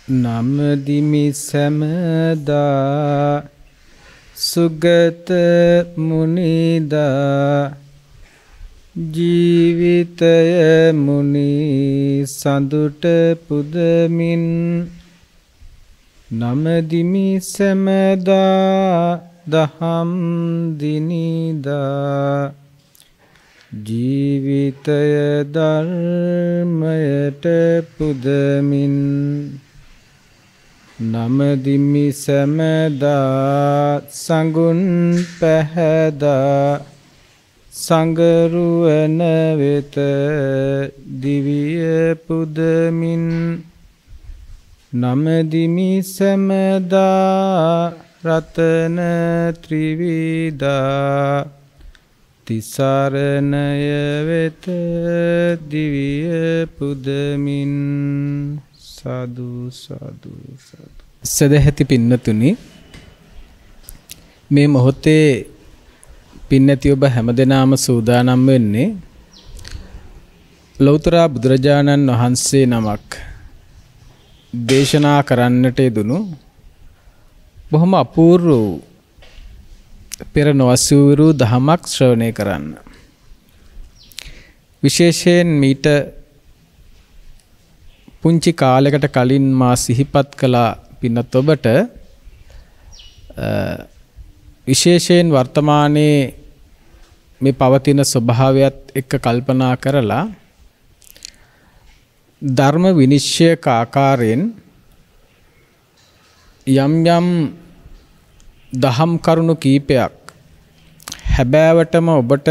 නමදිමි සැමදා සුගත මුනිදා ජීවිතය මුනි සඳුට පුදමින් නමදිමි සැමදා දහම් දිනිදා ජීවිතය ධර්මයට පුදමින් නමදිමි සැමදා සඟුන් පැහැදා සංගරුවන වෙත දිවිය පුදමින් නමදිමි සැමදා රතන ත්‍රිවිධා තිසරණය වෙත දිවිය පුදමින් සාදු සාදු සාදු. සදැහැති පින්නතුනි, මේ මොහොතේ පින්නති ඔබ හැමදෙනාම සූදානම් වෙන්නේ ලෞතර බුදුරජාණන් වහන්සේ නමක් දේශනා කරන්නට යෙදුණු බොහොම අපූර්ව පෙර නොඅසූරු දහමක් ශ්‍රවණය කරන්න. විශේෂයෙන් මීට පුංචි කාලයකට කලින් මා සිහිපත් කළා පින්නත් ඔබට විශේෂයෙන් වර්තමානයේ මේ පවතින ස්වභාවයත් එක්ක කල්පනා කරලා ධර්ම විනිශ්චයක ආකාරයෙන් යම් යම් දහම් කරුණු කීපයක් හැබෑවටම ඔබට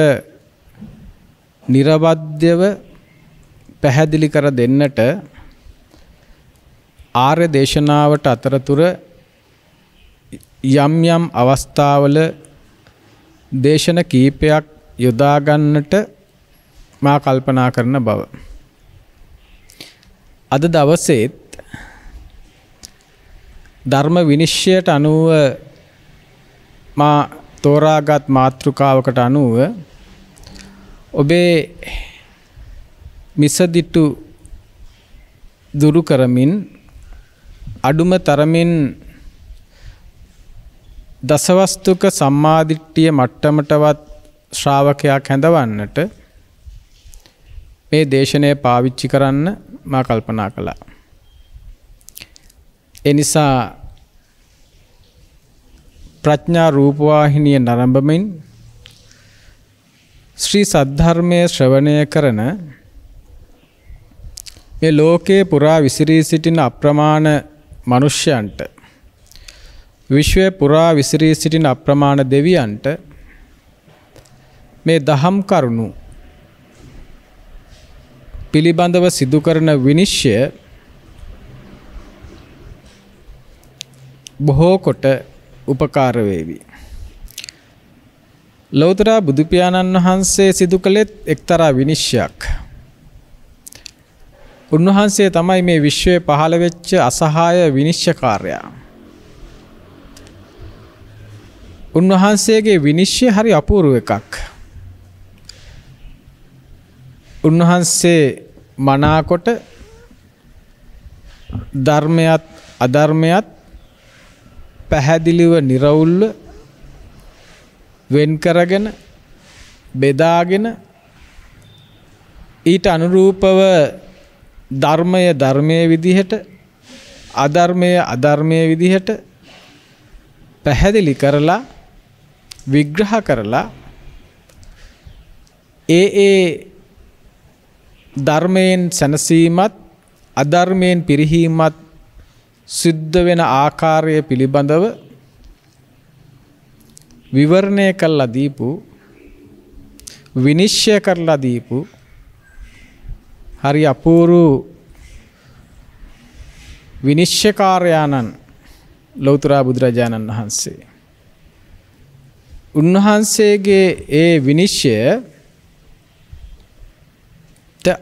නිර්වද්‍යව පැහැදිලි කර දෙන්නට ආර්ය දේශනාවට අතරතුර යම් යම් අවස්ථාවල දේශන කීපයක් යොදා ගන්නට මා කල්පනා කරන බව. අද දවසේත් ධර්ම විනිශ්චයට අනුව මා තෝරාගත් මාතෘකාවකට අනුව ඔබේ මිසදිටු දුරු කරමින් අඩුම තරමින් දසවස්තුක සම්මාදිට්ඨිය මට්ටමටවත් ශ්‍රාවකයක් හැඳවන්නට මේ දේශනය පාවිච්චි කරන්න මා කල්පනා කළා. ඒ නිසා ප්‍රඥා රූපවාහිනිය නරඹමින් ශ්‍රී සද්ධර්මයේ ශ්‍රවණය කරන මේ ලෝකේ පුරා විසිරී සිටින අප්‍රමාණ මනුෂ්‍යයන්ට, විශ්වය පුරා විසිරී සිටින අප්‍රමාණ දෙවියන්ට මේ දහම් කරුණු පිළිබඳව සිදු කරන විනිශ්චය බොහෝ කොට උපකාර වේවි. ලෞතර බුදු පියාණන් වහන්සේ සිදු කළෙත් එක්තරා විනිශ්චයක්. උන්වහන්සේ තමයි මේ විශ්වයේ පහළ වෙච්ච අසහාය විනිශ්චයකාරයා. උන්වහන්සේගේ විනිශ්චය හරි අපූර්ව එකක්. උන්වහන්සේ මනාකොට ධර්මයත් අධර්මයත් පැහැදිලිව නිරවුල්ව වෙන් කරගෙන බෙදාගෙන ඊට අනුරූපව ධර්මය ධර්මයේ විදිහට අධර්මය අධර්මයේ විදිහට පැහැදිලි කරලා විග්‍රහ කරලා ඒ ධර්මයෙන් සැනසීමත් අධර්මයෙන් පිරිහීමත් සිද්ධ වෙන ආකාරය පිළිබඳව විවරණය කරලා දීපු විනිශ්චය කරලා දීපු හරි අපූරු විනිශ්චයකාරයාණන් ලෞතර බුදුරජාණන් වහන්සේ. උන්වහන්සේගේ ඒ විනිශ්චයට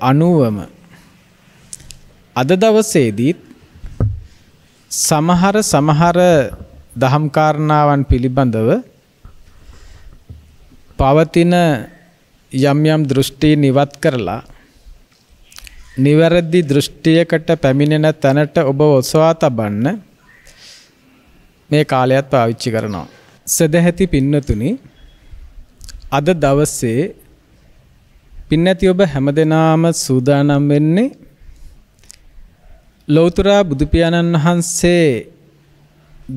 අනුවම අද දවසේදීත් සමහර දහම් කාරණාවන් පිළිබඳව පවතින යම් දෘෂ්ටීන් ඉවත් කරලා නිවැරදි දෘෂ්ටියකට පැමිණෙන තැනට ඔබ ඔසවා තබන්න මේ කාලයත් පාවිච්චි කරනවා. සදැහැති පින්නතුනි, අද දවසේ පින්නැති ඔබ හැමදෙනාම සූදානම් වෙන්නේ ලෞතර බුදු පියාණන් වහන්සේ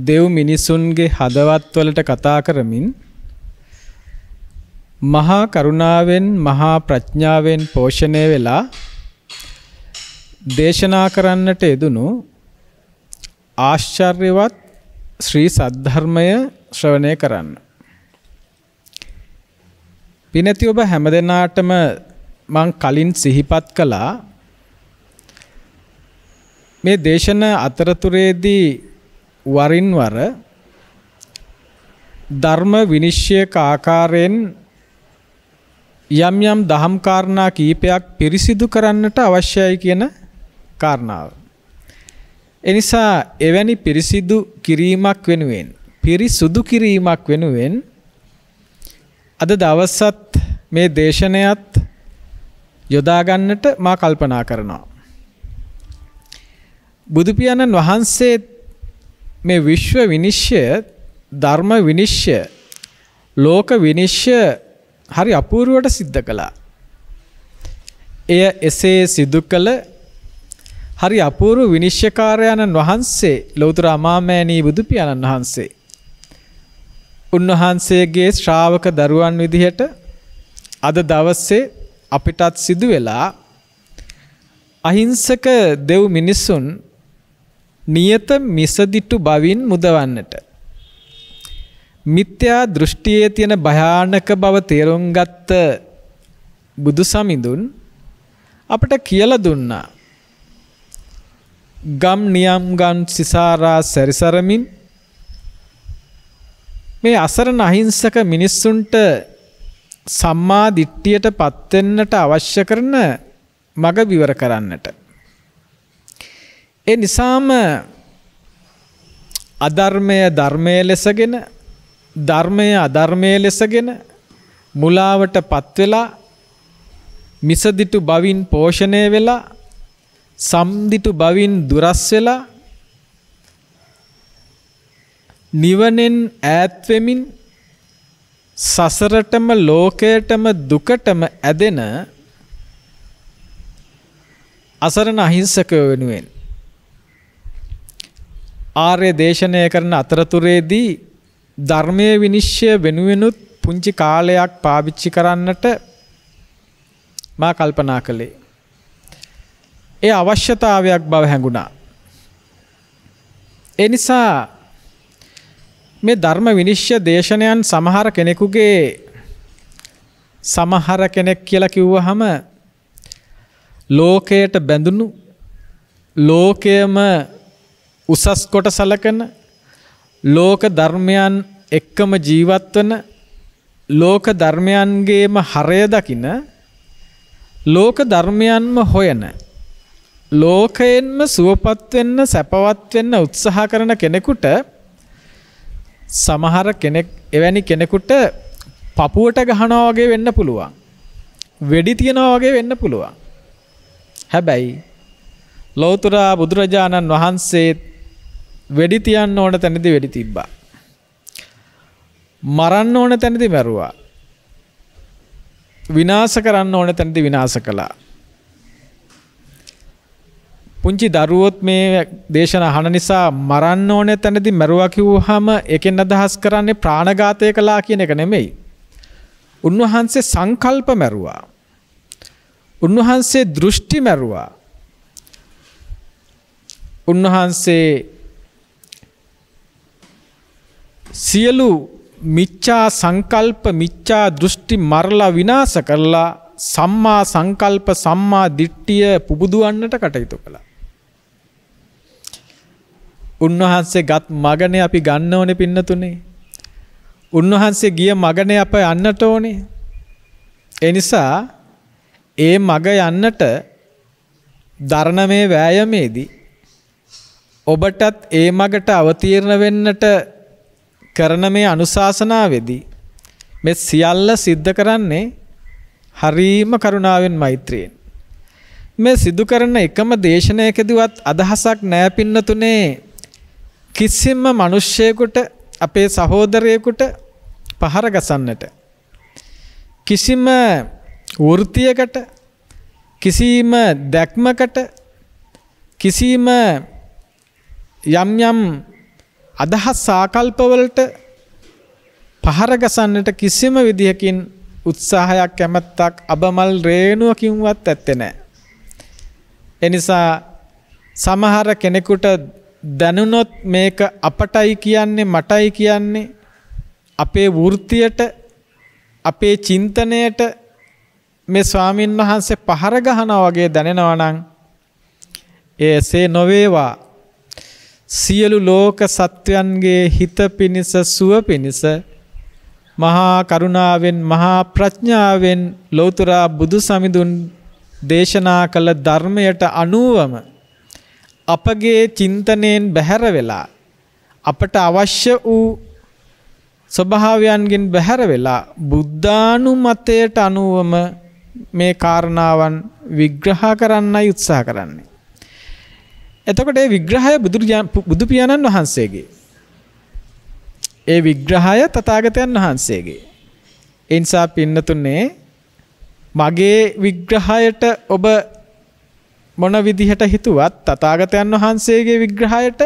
දෙව් මිනිසුන්ගේ හදවත්වලට කතා කරමින් මහා කරුණාවෙන් මහා ප්‍රඥාවෙන් පෝෂණය වෙලා දේශනා කරන්නට යෙදුණු ආශ්චර්යවත් ශ්‍රී සද්ධර්මය ශ්‍රවණය කරන්න. පිනති ඔබ හැමදෙනාටම මං කලින් සිහිපත් කළා මේ දේශන අතරතුරේදී වරින් වර ධර්ම විනිශ්චයක ආකාරයෙන් යම් දහම් කාරණා කීපයක් පිරිසිදු කරන්නට අවශ්‍යයි කියන කාරණාව. එනිසා එවැනි පිරිසිදු කිරීමක් වෙනුවෙන් අද දවසත් මේ දේශනයත් යොදා ගන්නට මා කල්පනා කරනවා. බුදු පියාණන් වහන්සේ මේ විශ්ව විනිශ්චය, ධර්ම විනිශ්චය, ලෝක විනිශ්චය හරි අපූර්වට සිද්ධ කළා. එය එසේ සිදු කළ හරි අපූර්ව විනිශ්චයකාරයන්න් වහන්සේ ලෞතර අමාමෑණී බුදු පියාණන් වහන්සේ උන්වහන්සේගේ ශ්‍රාවක දරුවන් විදිහට අද දවසේ අපිටත් සිදු වෙලා අහිංසක දෙව් මිනිසුන් නියත මිසදිටු බවින් මුදවන්නට, මිත්‍යා දෘෂ්ටියේ තියෙන භයානක බව තේරුම් ගත්ත බුදු සමිඳුන් අපට කියලා දුන්නා. ගම් නියම් ගම් සිසාරා සැරිසරමින් මේ අසරණ අහිංසක මිනිස්සුන්ට සම්මා දිට්ඨියට පත් වෙන්නට අවශ්‍ය කරන මඟ විවර කරන්නට. ඒ නිසාම අධර්මය ධර්මයේ ලෙසගෙන, ධර්මය අධර්මයේ ලෙසගෙන මුලාවට පත් වෙලා මිසදිටු බවින් පෝෂණය වෙලා සම්දිටු බවින් දුරස් වෙලා නිවනෙන් ඈත් වෙමින් සසරටම ලෝකයටම දුකටම ඇදෙන අසරණ අහිංසකයෝ වෙනුවෙන් ආර්ය දේශනය කරන අතරතුරේදී ධර්මයේ විනිශ්චය වෙනුවෙනුත් පුංචි කාලයක් පාවිච්චි කරන්නට මා කල්පනා කළේ. ඒ අවශ්‍යතාවයක් බව හැඟුණා. ඒ නිසා මේ ධර්ම විනිශ්චය දේශනයන් සමහර කෙනෙක් කියලා කිව්වහම ලෝකයට බැඳුණු, ලෝකයම උසස් කොට සලකන, ලෝක ධර්මයන් එක්කම ජීවත් වන, ලෝක ධර්මයන්ගේම හරය දකින, ලෝක ධර්මයන්ම හොයන, ලෝකයෙන්ම සුවපත් වෙන්න, සැපවත් වෙන්න උත්සාහ කරන කෙනෙකුට සමහර කෙනෙක් එවැනි කෙනෙකුට පපුවට ගහනවා වගේ වෙන්න පුළුවන්. වෙඩි තියනවා වගේ වෙන්න පුළුවන්. හැබැයි ලෞතර බුදුරජාණන් වහන්සේ වෙඩි තියන්න ඕන තැනදී වෙඩි තිබ්බා. මරන්න ඕන තැනදී මැරුවා. විනාශ කරන්න ඕන තැනදී විනාශ කළා. පුංචි දරුවොත් මේ දේශන අහන නිසා මරන්න ඕනේ තැනදී මරුවා කිව්වහම ඒකෙන් අදහස් කරන්නේ ප්‍රාණඝාතය කළා කියන එක නෙමෙයි. උන්වහන්සේ සංකල්ප මරුවා. උන්වහන්සේ දෘෂ්ටි මරුවා. උන්වහන්සේ සියලු මිච්ඡා සංකල්ප, මිච්ඡා දෘෂ්ටි මරලා විනාශ කරලා සම්මා සංකල්ප සම්මා දිට්ඨිය පුබුදුවන්නට කටයුතු කළා. උන්වහන්සේ ගත් මගනේ අපි ගන්න ඕනේ පින්නතුනේ. උන්වහන්සේ ගිය මගනේ අප යන්නට ඕනේ. ඒ නිසා ඒ මග යන්නට දරණ මේ වෑයමේදී ඔබටත් ඒ මගට අවතීර්ණ වෙන්නට කරන මේ අනුශාසනාවේදී මේ සියල්ල සිද්ධ කරන්නේ හරීම කරුණාවෙන් මෛත්‍රියෙන්. මේ සිදු කරන එකම දේශනාවකදීවත් අදහසක් නැහැ පින්නතුනේ කිසිම මිනිසෙකුට අපේ සහෝදරයෙකුට පහර ගසන්නට කිසිම වෘත්තියකට කිසිම දැක්මකට කිසිම යම් යම් අදහස් ආකල්පවලට පහර ගසන්නට කිසිම විදිහකින් උත්සාහයක් කැමැත්තක් අබමල් රේණුවකින්වත් ඇත්තේ නැහැ. එනිසා සමහර කෙනෙකුට දැනුනොත් මේක අපටයි කියන්නේ මටයි කියන්නේ අපේ වෘත්තියට අපේ චින්තනයට මේ ස්වාමීන් වහන්සේ පහර ගහනවා වගේ දැනෙනවා නම් එසේ නොවේවා. සියලු ලෝක සත්වයන්ගේ හිත පිණිස සුව පිණිස මහා කරුණාවෙන් මහා ප්‍රඥාවෙන් ලෞතර බුදු සමිඳුන් දේශනා කළ ධර්මයට අනුවම අපගේ චින්තනයෙන් බැහැර වෙලා අපට අවශ්‍ය වූ ස්වභාවයන්ගෙන් බැහැර වෙලා බුද්ධානුමතයට අනුවම මේ කාරණාවන් විග්‍රහ කරන්නයි උත්සාහ කරන්නේ. එතකොට මේ විග්‍රහය බුදු පියාණන් වහන්සේගේ. ඒ විග්‍රහය තථාගතයන් වහන්සේගේ. ඒ නිසා පින්නතුනේ මගේ විග්‍රහයට ඔබ මොන විදිහට හිතුවත් තථාගතයන් වහන්සේගේ විග්‍රහයට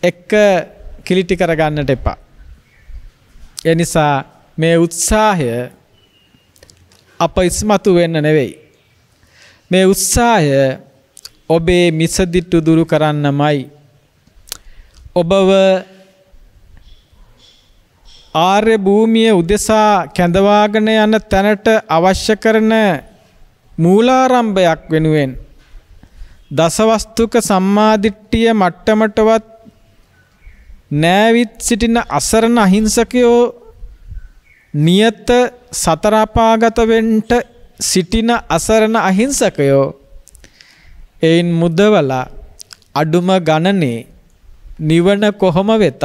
එක්ක කිලිටි කරගන්නට එපා. ඒ නිසා මේ උත්සාහය අප ඉස්මතු වෙන්න නෙවෙයි. මේ උත්සාහය ඔබේ මිසදිටු දුරු කරන්නමයි. ඔබව ආර්ය භූමිය උදෙසා කැඳවාගෙන යන තැනට අවශ්‍ය කරන මූලාරම්භයක් වෙනුවෙන් දසවස්තුක සම්මාදිට්ඨිය මට්ටමටවත් නෑවිත් සිටින අසරණ අහිංසකයෝ නියත සතර අපාගත වෙන්ට සිටින අසරණ අහිංසකයෝ එයින් මුදවලා අඩුම ගණනේ නිවන කොහොම වෙතත්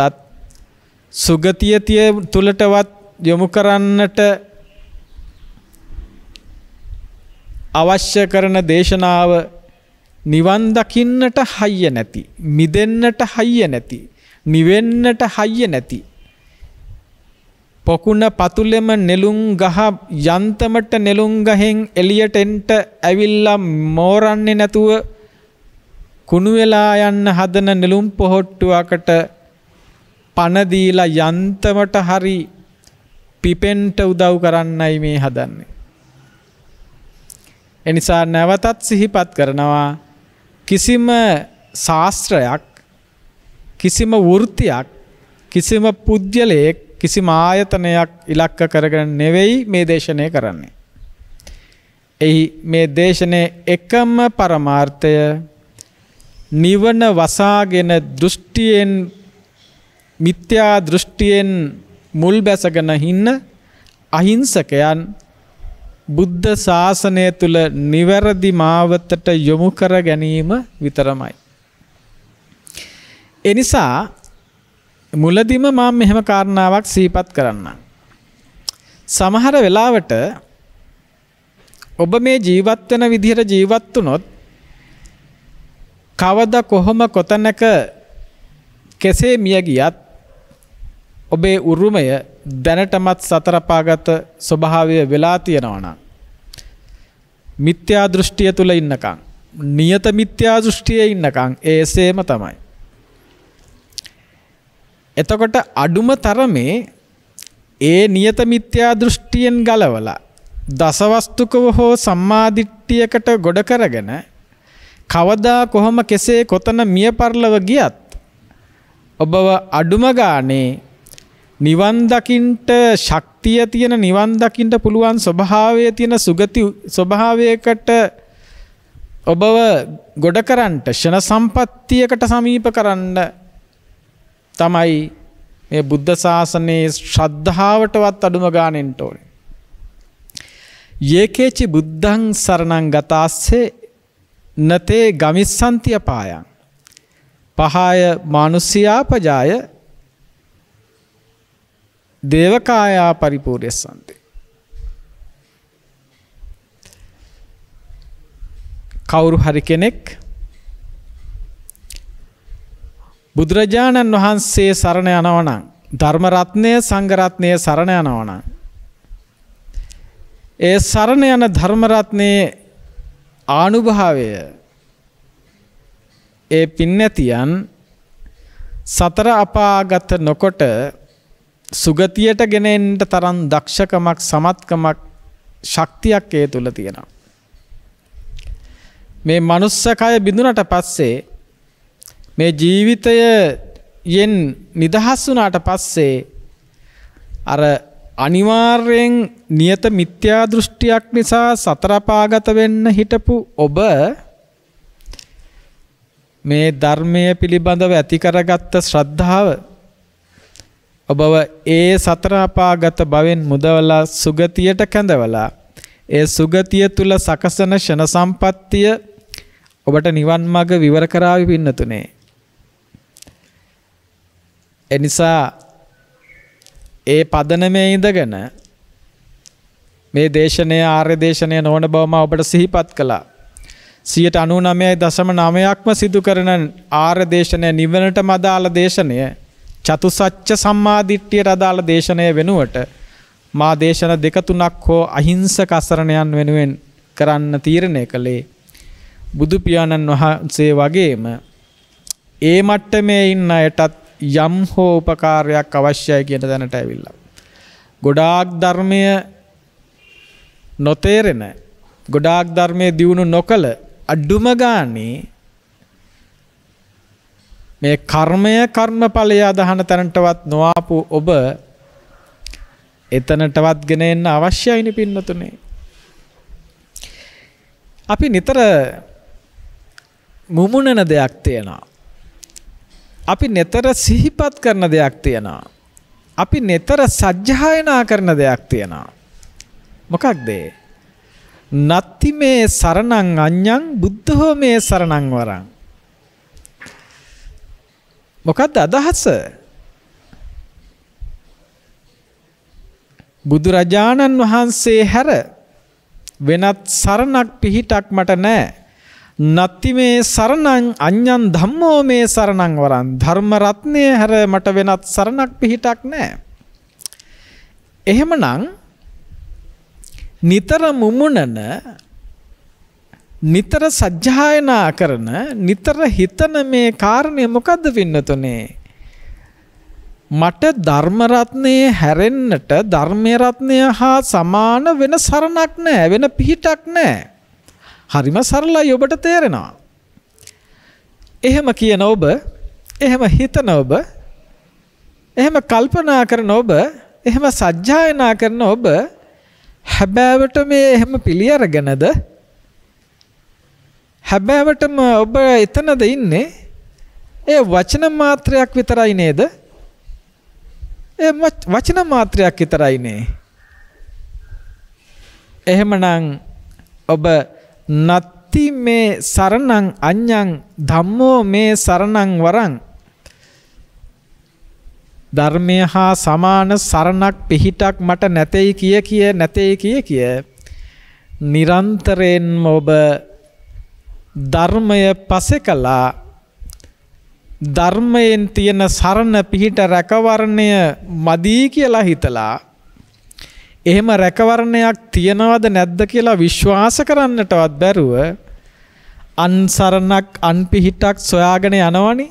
සුගතිය තුලටවත් යොමු කරන්නට අවශ්‍ය කරන දේශනාව නිවන් දකින්නට හයිය නැති, මිදෙන්නට හයිය නැති, නිවෙන්නට හයිය නැති, පොකුණ පතුලෙම නෙළුම් ගහ යන්තමට නෙළුම් ගහෙන් එළියට එන්ට ඇවිල්ලා මෝරන්නේ නැතුව කුණු වෙලා යන්න හදන නෙළුම් පොහොට්ටුවකට පණ දීලා යන්තමට හරි පිපෙන්ට උදව් කරන්නයි මේ හදන්නේ. එනිසා නැවතත් සිහිපත් කරනවා කිසිම ශාස්ත්‍රයක් කිසිම වෘත්තියක් කිසිම පුද්ගලයෙක් කිසිම ආයතනයක් ඉලක්ක කරගෙන නෙවෙයි මේ දේශනය කරන්නේ. එහි මේ දේශනේ එකම පරමාර්ථය නිවන වසාගෙන දෘෂ්ටියෙන් මිත්‍යා දෘෂ්ටියෙන් මුල් බැසගෙන ඉන්න අහිංසකයන් බුද්ධ ශාසනය තුල නිවැරදි මාවතට යොමු කර ගැනීම විතරමයි. එනිසා මුලදිම මම මෙහෙම කාරණාවක් සිහිපත් කරන්නම්. සමහර වෙලාවට ඔබ මේ ජීවත් වෙන විදිහට ජීවත් වුණොත් කවදා කොහොම කොතැනක කෙසේ මිය ගියත් ඔබේ උරුමය දැනටමත් සතර පාගත ස්වභාවය වෙලා තියෙනවා නම් මිත්‍යා දෘෂ්ටිය තුල ඉන්නකම් නියත මිත්‍යා දෘෂ්ටියේ ඉන්නකම් ඒසේම තමයි. එතකොට අඩුම තරමේ ඒ නියත මිත්‍යා දෘෂ්ටියෙන් ගලවලා දසවස්තුකව හෝ සම්මාදිට්ඨියකට ගොඩ කරගෙන කවදා කොහොම කෙසේ කොතන මිය පරලව ගියත් ඔබව අඩුම ගානේ නිවන් දකින්ට ශක්තිය තියෙන නිවන් දකින්ට පුළුවන් ස්වභාවයේ තියෙන සුගති ස්වභාවයකට ඔබව ගොඩ කරන්නට ෂණ සම්පත්තියකට සමීප කරන්න තමයි මේ බුද්ධ ශාසනයේ ශ්‍රද්ධාවටවත් අඩුම ගානෙන්න ඕනේ. යේකේචි බුද්ධං සරණං ගතාස්සේ නතේ ගමිස්සන්ති අපායං පහය මානුෂ්‍යාපජාය දේවකායා පරිපූර්යසන්ති. කවුරු හරි කෙනෙක් බුදුරජාණන් වහන්සේ සරණ යනවා නම් ධර්ම රත්නය සංඝ රත්නය සරණ යනවා නම් ඒ සරණ යන ධර්ම රත්නයේ ආනුභාවය ඒ පින්නතියන් සතර අපාගත නොකොට සුගතියට ගෙන එන්න තරම් දක්ෂකමක් සමත්කමක් ශක්තියක් ඒ තුල තියෙනවා. මේ මනුස්ස කය බිඳුනට පස්සේ මේ ජීවිතයෙන් නිදහස් වුණාට පස්සේ අර අනිවාර්යෙන් නියත මිත්‍යා දෘෂ්ටියක් නිසා සතර අපාගත වෙන්න හිටපු ඔබ මේ ධර්මයේ පිළිබඳව ඇති කරගත්ත ශ්‍රද්ධාව ඔබව ඒ සතර අපාගත භවෙන් මුදවලා සුගතියට කැඳවලා ඒ සුගතිය තුල සකසන ෂණ සම්පත්තිය ඔබට නිවන් මඟ විවර කරાવી පින්නතුනේ. එනිසා ඒ පදනමේ ඉඳගෙන මේ දේශනය ආර්ය දේශනය නොවන බව මම ඔබට සිහිපත් කළා. 99.9%ක්ම සිදු කරන ආර්ය දේශනය නිවනටම අදාළ දේශනය චතුසත්‍ය සම්මාදිට්ඨියට අදාළ දේශනය වෙනුවට මා දේශන 2-3ක් හෝ අහිංසක අසරණයන් වෙනුවෙන් කරන්න තීරණය කළේ බුදු පියාණන් වහන්සේ වගේම ඒ මට්ටමේ ඉන්න අයටත් යම් හෝ උපකාරයක් අවශ්‍යයි කියන දැනට ඇවිල්ලා. ගොඩාක් ධර්මය නොතේරෙන ගොඩාක් ධර්මයේ දියුණු නොකළ අඩුම ගානේ මේ කර්මය කර්මඵලය අදහන තැනටවත් නොආපු ඔබ එතනටවත් ගෙන එන්න අවශ්‍යයිනේ පින්නතුනේ. අපි නිතර මුමුණන දෙයක් තියෙනවා. අපි නිතර සිහිපත් කරන දෙයක් තියෙනවා. අපි නිතර සජ්ජායනා කරන දෙයක් තියෙනවා. මොකක්ද ඒ? නත්ති මේ සරණං අඤ්ඤං බුද්ධෝ මේ සරණං වරං. මොකක්ද අදහස? බුදුරජාණන් වහන්සේ හැර වෙනත් සරණක් පිහිටක් මට නැහැ. නත්ති මේ සරණං අඤ්ඤං ධම්මෝ මේ සරණං වරං. ධර්ම රත්නය හැර මට වෙනත් සරණක් පිහිටක් නැහැ. එහෙමනම් නිතර මුමුණන නිතර සජ්ජායනා කරන නිතර හිතන මේ කාරණය මොකද්ද පින්නතුනේ? මට ධර්ම රත්නයේ හැරෙන්නට ධර්මයේ රත්නය හා සමාන වෙන සරණක් නැහැ, වෙන පිහිටක් නැහැ. හරිම සරලයි, ඔබට තේරෙනවා. එහෙම කියන ඔබ, එහෙම හිතන ඔබ, එහෙම කල්පනා කරන ඔබ, එහෙම සජ්ජායනා කරන ඔබ හැබෑවට මේ එහෙම පිළි අරගෙනද? හැබෑවටම ඔබ එතනද ඉන්නේ? ඒ වචන මාත්‍රයක් විතරයි නේද? ඒ වචන මාත්‍රයක් විතරයිනේ. එහෙමනම් ඔබ නත්ති මේ සරණං අඤ්ඤං ධම්මෝ මේ සරණං වරං. ධර්මය හා සමාන සරණක් පිහිටක් මට නැtei කිය නිරන්තරයෙන්ම ඔබ ධර්මය පසේ කළා. ධර්මයෙන් තියෙන සරණ පිහිට රැකවරණය මදි කියලා හිතලා එහෙම රැකවරණයක් තියනවද නැද්ද කියලා විශ්වාස කරන්නටවත් බැරුව අන්සරණක් අන්පිහිටක් සොයාගෙන යනවනේ.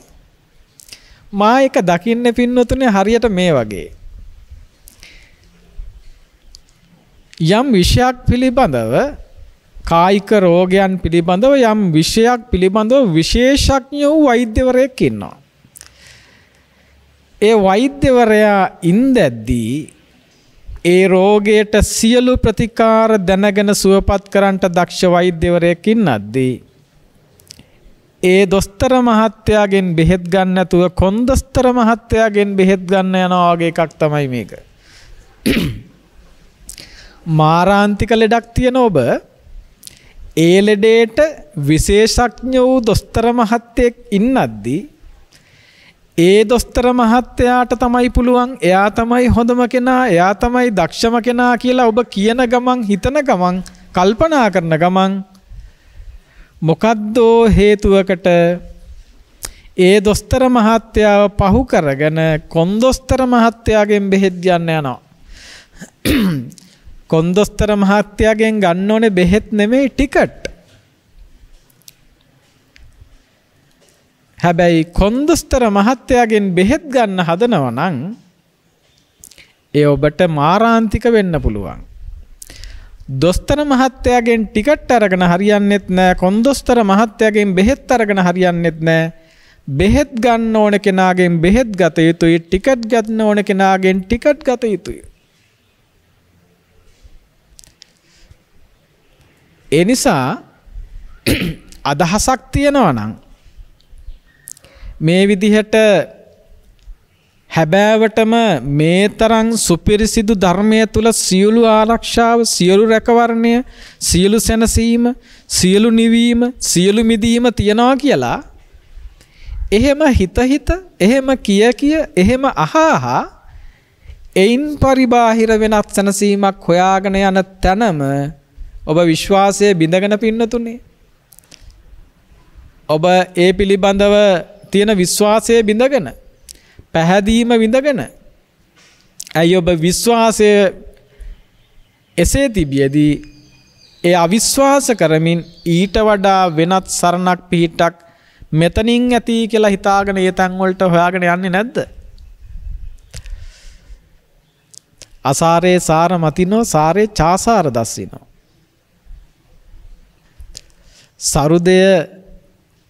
මා එක දකින්න පින්නතුනේ හරියට මේ වගේ. යම් විෂයක් පිළිබඳව කායික රෝගයන් පිළිබඳව යම් විෂයක් පිළිබඳව විශේෂඥ වූ වෛද්‍යවරයෙක් ඉන්නවා. ඒ වෛද්‍යවරයා ඉඳද්දී ඒ රෝගයට සියලු ප්‍රතිකාර දැනගෙන සුවපත් කරන්නට දක්ෂ වෛද්‍යවරයෙක් ඉන්නද්දී ඒ දොස්තර මහත්තයාගෙන් බෙහෙත් ගන්න නැතුව කොන්දොස්තර මහත්තයාගෙන් බෙහෙත් ගන්න යනවා වගේ එකක් තමයි මේක. මාරාන්තික ලෙඩක් තියෙන ඔබ ඒ ලෙඩේට විශේෂඥ වූ දොස්තර මහත්තයෙක් ඉන්නද්දී ඒ දොස්තර මහත්තයාට තමයි පුළුවන්, එයා තමයි හොඳම කෙනා, එයා තමයි දක්ෂම කෙනා කියලා ඔබ කියන ගමන්, හිතන ගමන්, කල්පනා කරන ගමන් මොකද්දෝ හේතුවකට ඒ දොස්තර මහත්තයාව පහු කරගෙන කොන්දොස්තර මහත්තයාගෙන් බෙහෙත් ගන්න යනවා. කොන්දොස්තර මහත්තයාගෙන් ගන්න ඕනේ බෙහෙත් නෙමෙයි, ටිකට්. හැබැයි කොන්දොස්තර මහත්තයාගෙන් බෙහෙත් ගන්න හදනවා නම් ඒ ඔබට මාරාන්තික වෙන්න පුළුවන්. දොස්තර මහත්තයාගෙන් ටිකට් අරගෙන හරියන්නේත් නැහැ, කොන්දොස්තර මහත්තයාගෙන් බෙහෙත් අරගෙන හරියන්නේත් නැහැ. බෙහෙත් ගන්න ඕන කෙනාගෙන් බෙහෙත් ගත යුතුයි, ටිකට් ගන්න ඕන කෙනාගෙන් ටිකට් ගත යුතුයි. ඒ නිසා අදහසක් තියෙනවා නම් මේ විදිහට හැබෑවටම මේ තරම් සුපිරිසිදු ධර්මයේ තුල සියලු ආරක්ෂාව, සියලු රැකවරණය, සියලු සැනසීම, සියලු නිවීම, සියලු මිදීම තියනවා කියලා එහෙම හිත එහෙම කිය එහෙම අහා එයින් පරිබාහිර වෙනත් සැනසීමක් හොයාගෙන යන තැනම ඔබ විශ්වාසයේ බිඳගෙන පින්නතුනේ. ඔබ ඒ පිළිබඳව තියෙන විශ්වාසයේ බිඳගෙන, පැහැදීම විඳගෙන, ඇයි ඔබ විශ්වාසය එසේ තිබියදී ඒ අවිශ්වාස කරමින් ඊට වඩා වෙනත් සරණක් පිහිටක් මෙතනින් ඇති කියලා හිතාගෙන ඒ තැන් වලට හොයාගෙන යන්නේ නැද්ද? අසාරේ සාර මතිනෝ සාරේ චාසාර දස්සිනෝ. සරුදය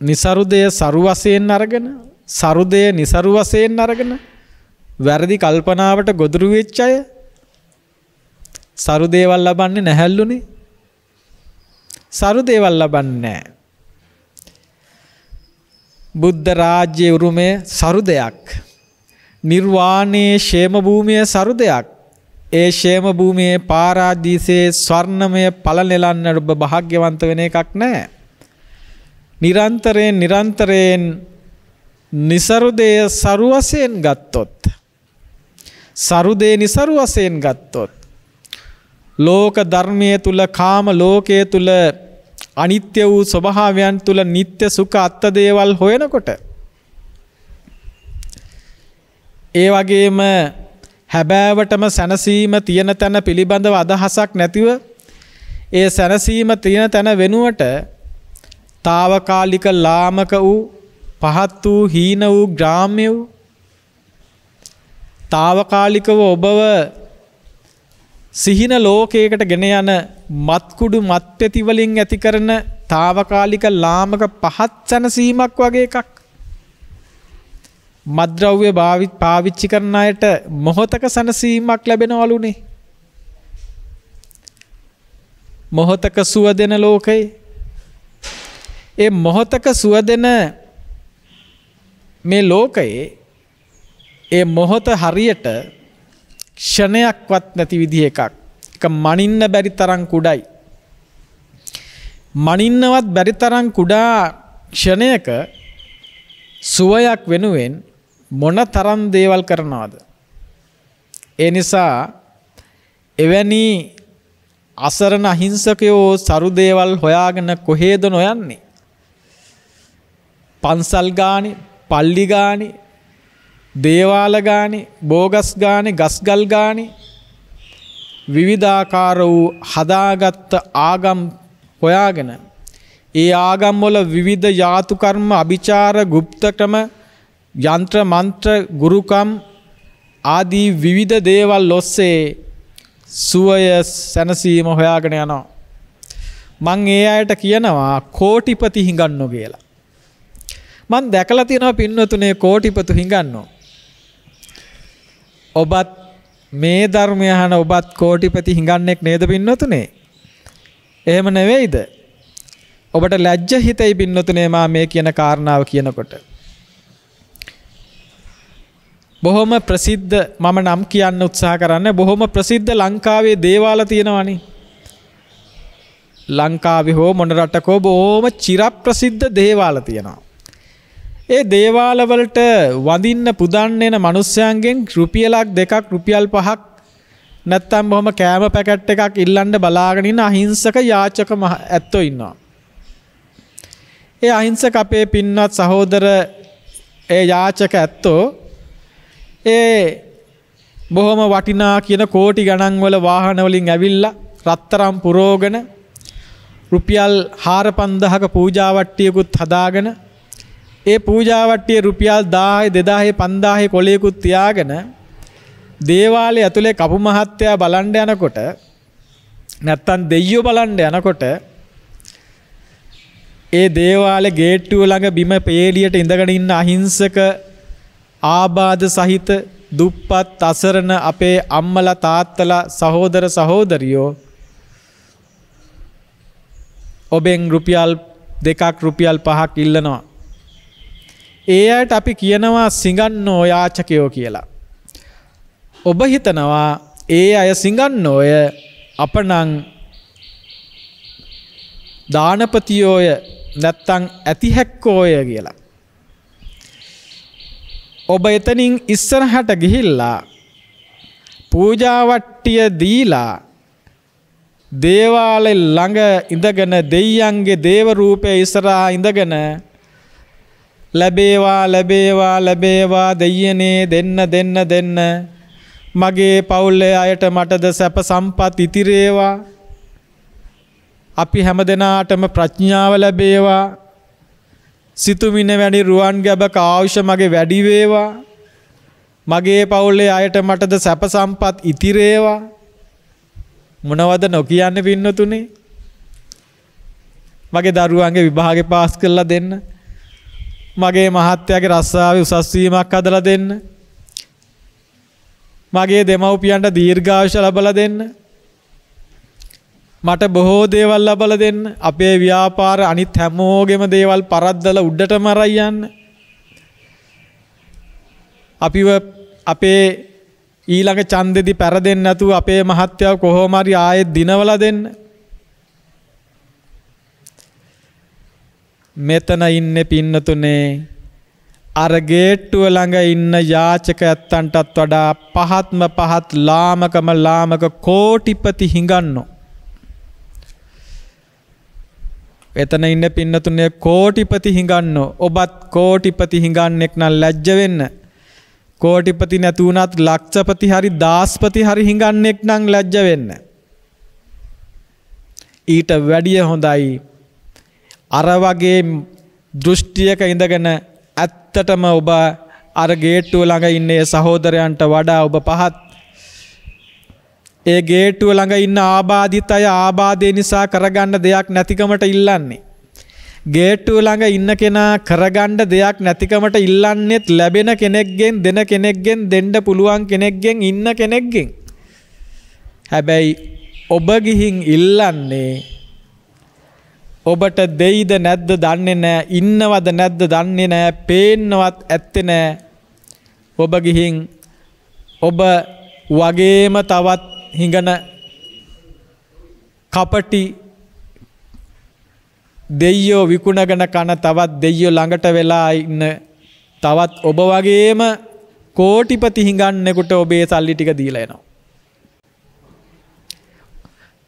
නිසරුදය සරු වශයෙන් අරගෙන, සරුදය නිසරු වශයෙන් අරගෙන වැරදි කල්පනාවට ගොදුරු වෙච්ච අය සරු දේවල් ලබන්නේ නැහැල්ලුනේ. සරු දේවල් ලබන්නේ නැහැ. බුද්ධ රාජ්‍ය උරුමය සරු දෙයක්. නිර්වාණයේ ෂේම භූමිය සරු දෙයක්. ඒ ෂේම භූමියේ පාරාදීසයේ ස්වර්ණමය ඵල නෙලන්න ඔබ භාග්‍යවන්ත වෙන එකක් නැහැ. නිරන්තරයෙන් නිසරුදේ සරු වශයෙන් ගත්තොත්, සරුදේ නිසරු වශයෙන් ගත්තොත්, ලෝක ධර්මයේ තුල, කාම ලෝකයේ තුල, අනිත්‍ය වූ ස්වභාවයන් තුල නিত্য සුඛ අත්ත දේවල් හොයනකොට, ඒ වගේම හැබෑවටම සැනසීම තියෙන තැන පිළිබඳව අදහසක් නැතිව ඒ සැනසීම තියෙන තැන වෙනුවට తాවකාලික ලාමක වූ, පහත් වූ, හීන වූ, ග්‍රාම්‍ය වූ, తాවකාලිකව ඔබව සිහින ලෝකයකට ගෙන යන මත්කුඩු මත්පැති වලින් ඇති කරන తాවකාලික ලාමක පහත් සැනසීමක් වගේ එකක්. මත්ද්‍රව්‍ය පාවිච්චි කරන අයට මොහොතක සැනසීමක් ලැබෙනවලුනේ. මොහොතක සුව දෙන ලෝකේ ඒ මොහොතක සුව දෙන මේ ලෝකයේ ඒ මොහොත හරියට ක්ෂණයක්වත් නැති විදිහ එකක්. ඒක මනින්න බැරි තරම් කුඩායි. මනින්නවත් බැරි තරම් කුඩා ක්ෂණයක සුවයක් වෙනුවෙන් මොන තරම් දේවල් කරනවද? ඒ නිසා එවැනි අසරණ අහිංසකයෝ සරු දේවල් හොයාගෙන කොහෙද නොයන්නේ? පන්සල් ගානේ, පල්ලි ගානේ, දේවාල ගානේ, බෝගස් ගානේ, ගස්ගල් ගානේ විවිධාකාර වූ හදාගත් ආගම් හොයාගෙන ඒ ආගම් වල විවිධ යාතු කර්ම, අභිචාර, গুপ্তකම, යන්ත්‍ර මන්ත්‍ර, ගුරුකම් ආදී විවිධ දේවල් ඔස්සේ සුවය සැනසීම හොයාගෙන යනවා. මං ඒ අයට කියනවා කෝටිපති හිඟන්නෝ කියලා. මං දැකලා තියෙනවා පින්වතුනේ කෝටිපති හිඟන්නෝ. ඔබත් මේ ධර්මය අහන ඔබත් කෝටිපති හිඟන්නෙක් නේද පින්නතුනේ? එහෙම නෙවෙයිද? ඔබට ලැජ්ජ හිතයි පින්නතුනේ මා මේ කියන කාරණාව කියනකොට. බොහොම ප්‍රසිද්ධ මම නම් කියන්න උත්සාහ කරන්නේ බොහොම ප්‍රසිද්ධ ලංකාවේ දේවාල තියෙනවානේ. ලංකාවේ හෝ මොන රටකෝ බොහොම චිරප්‍රසිද්ධ දේවාල තියෙනවා. ඒ දේවාල වලට වඳින්න පුදන්න එන මිනිස්යන්ගෙන් රුපියලක් දෙකක් රුපියල් 5ක් නැත්තම් බොහොම කෑම පැකට් එකක් ඉල්ලන්න බලාගෙන ඉන්න අහිංසක යාචක ඇත්තෝ ඉන්නවා. ඒ අහිංසක අපේ පින්වත් සහෝදර ඒ යාචක ඇත්තෝ ඒ බොහොම වටිනා කියන කෝටි ගණන් වල වාහන වලින් ඇවිල්ලා රත්තරන් පුරෝගෙන රුපියල් 4-5000ක පූජා වට්ටියකුත් හදාගෙන ඒ පූජා වට්ටිය රුපියල් 1000 2000 5000 කොලයකුත් තියාගෙන දේවාලය ඇතුලේ කපු මහත්තයා බලන්න යනකොට නැත්තම් දෙයියෝ බලන්න යනකොට ඒ දේවාලේ ගේට්ටුව ළඟ බිම පේලියට ඉඳගෙන ඉන්න අහිංසක ආබාධ සහිත දුප්පත් අසරණ අපේ අම්මලා තාත්තලා සහෝදර සහෝදරියෝ ඔබෙන් රුපියල් 2ක් රුපියල් 5ක් ඉල්ලනවා. ඒ අයට අපි කියනවා සිඟන්නෝ යාචකයෝ කියලා. ඔබ හිතනවා ඒ අය සිඟන්නෝය අපනං දානපතියෝය නැත්තං ඇතිහැක්කෝය කියලා. ඔබ එතනින් ඉස්සරහට ගිහිල්ලා පූජාවට්ටිය දීලා දේවාලෙ ළඟ ඉඳගෙන දෙයියන්ගේ දේව රූපය ඉස්සරහා ඉඳගෙන ලැබේවා ලැබේවා ලැබේවා දෙයියනේ දෙන්න මගේ පවුලේ අයට මටද සැප සම්පත් ඉතිරේවා අපි හැමදෙනාටම ප්‍රඥාව ලැබේවා සිතුමින වැඩි රුවන් ගැබක ආයුෂ මගේ වැඩි වේවා මගේ පවුලේ අයට මටද සැප සම්පත් ඉතිරේවා මොනවද නොකියන්නේ පින්නතුනේ මගේ දරුවන්ගේ විභාගේ පාස් කරලා දෙන්න මගේ මහත්තයාගේ රස්සාවේ උසස් වීමක් හදලා දෙන්න මගේ දෙමව්පියන්ට දීර්ඝායුෂ ලැබලා දෙන්න මට බොහෝ දේවල් ලබලා දෙන්න අපේ ව්‍යාපාර අනිත් හැමෝගෙම දේවල් පරද්දලා උඩටම අරයි යන්න අපිව අපේ ඊළඟ ඡන්දෙදි පෙරදෙන්න නැතුව අපේ මහත්යව කොහොම හරි ආයෙත් දිනවලා දෙන්න මෙතන ඉන්නේ පින්නතුනේ අර ගේට්ටුව ළඟ ඉන්න යාචක ඇත්තන්ටත් වඩා පහත්ම පහත් ලාමක කෝටිපති හිඟන්නෝ එතන ඉන්න පින්නතුනේ කෝටිපති හිඟන්නෝ ඔබත් කෝටිපති හිඟන්නෙක් නම් ලැජ්ජ වෙන්න කෝටිපති නැතු වුණත් ලක්ෂපති හරි දාස්පති හරි හිඟන්නෙක් නම් ලැජ්ජ වෙන්න ඊට වැඩිය හොඳයි අර වගේ දෘෂ්ටියක ඉඳගෙන ඇත්තටම ඔබ අර ගේට්ටුව ළඟ ඉන්නේ සහෝදරයන්ට වඩා ඔබ පහත් ඒ ගේට්ටුව ළඟ ඉන්න ආබාධිත අය ආබාධය නිසා කරගන්න දෙයක් නැතිකමට ඉල්ලන්නේ ගේට්ටුව ළඟ ඉන්න කෙනා කරගන්න දෙයක් නැතිකමට ඉල්ලන්නේත් ලැබෙන කෙනෙක්ගෙන් දෙන කෙනෙක්ගෙන් දෙන්න පුළුවන් කෙනෙක්ගෙන් ඉන්න කෙනෙක්ගෙන් හැබැයි ඔබ ගිහින් ඉල්ලන්නේ ඔබට දෙයිද නැද්ද දන්නේ නැහැ ඉන්නවද නැද්ද දන්නේ නැහැ පේන්නවත් ඇත්තේ නැහැ ඔබ ගිහින් ඔබ වගේම තවත් හිඟන කපටි දෙයියෝ විකුණගෙන කන තවත් දෙයියෝ ළඟට වෙලා ඉන්න තවත් ඔබ වගේම කෝටිපති හිඟන්නෙකුට ඔබේ සල්ලි ටික දීලා එනවා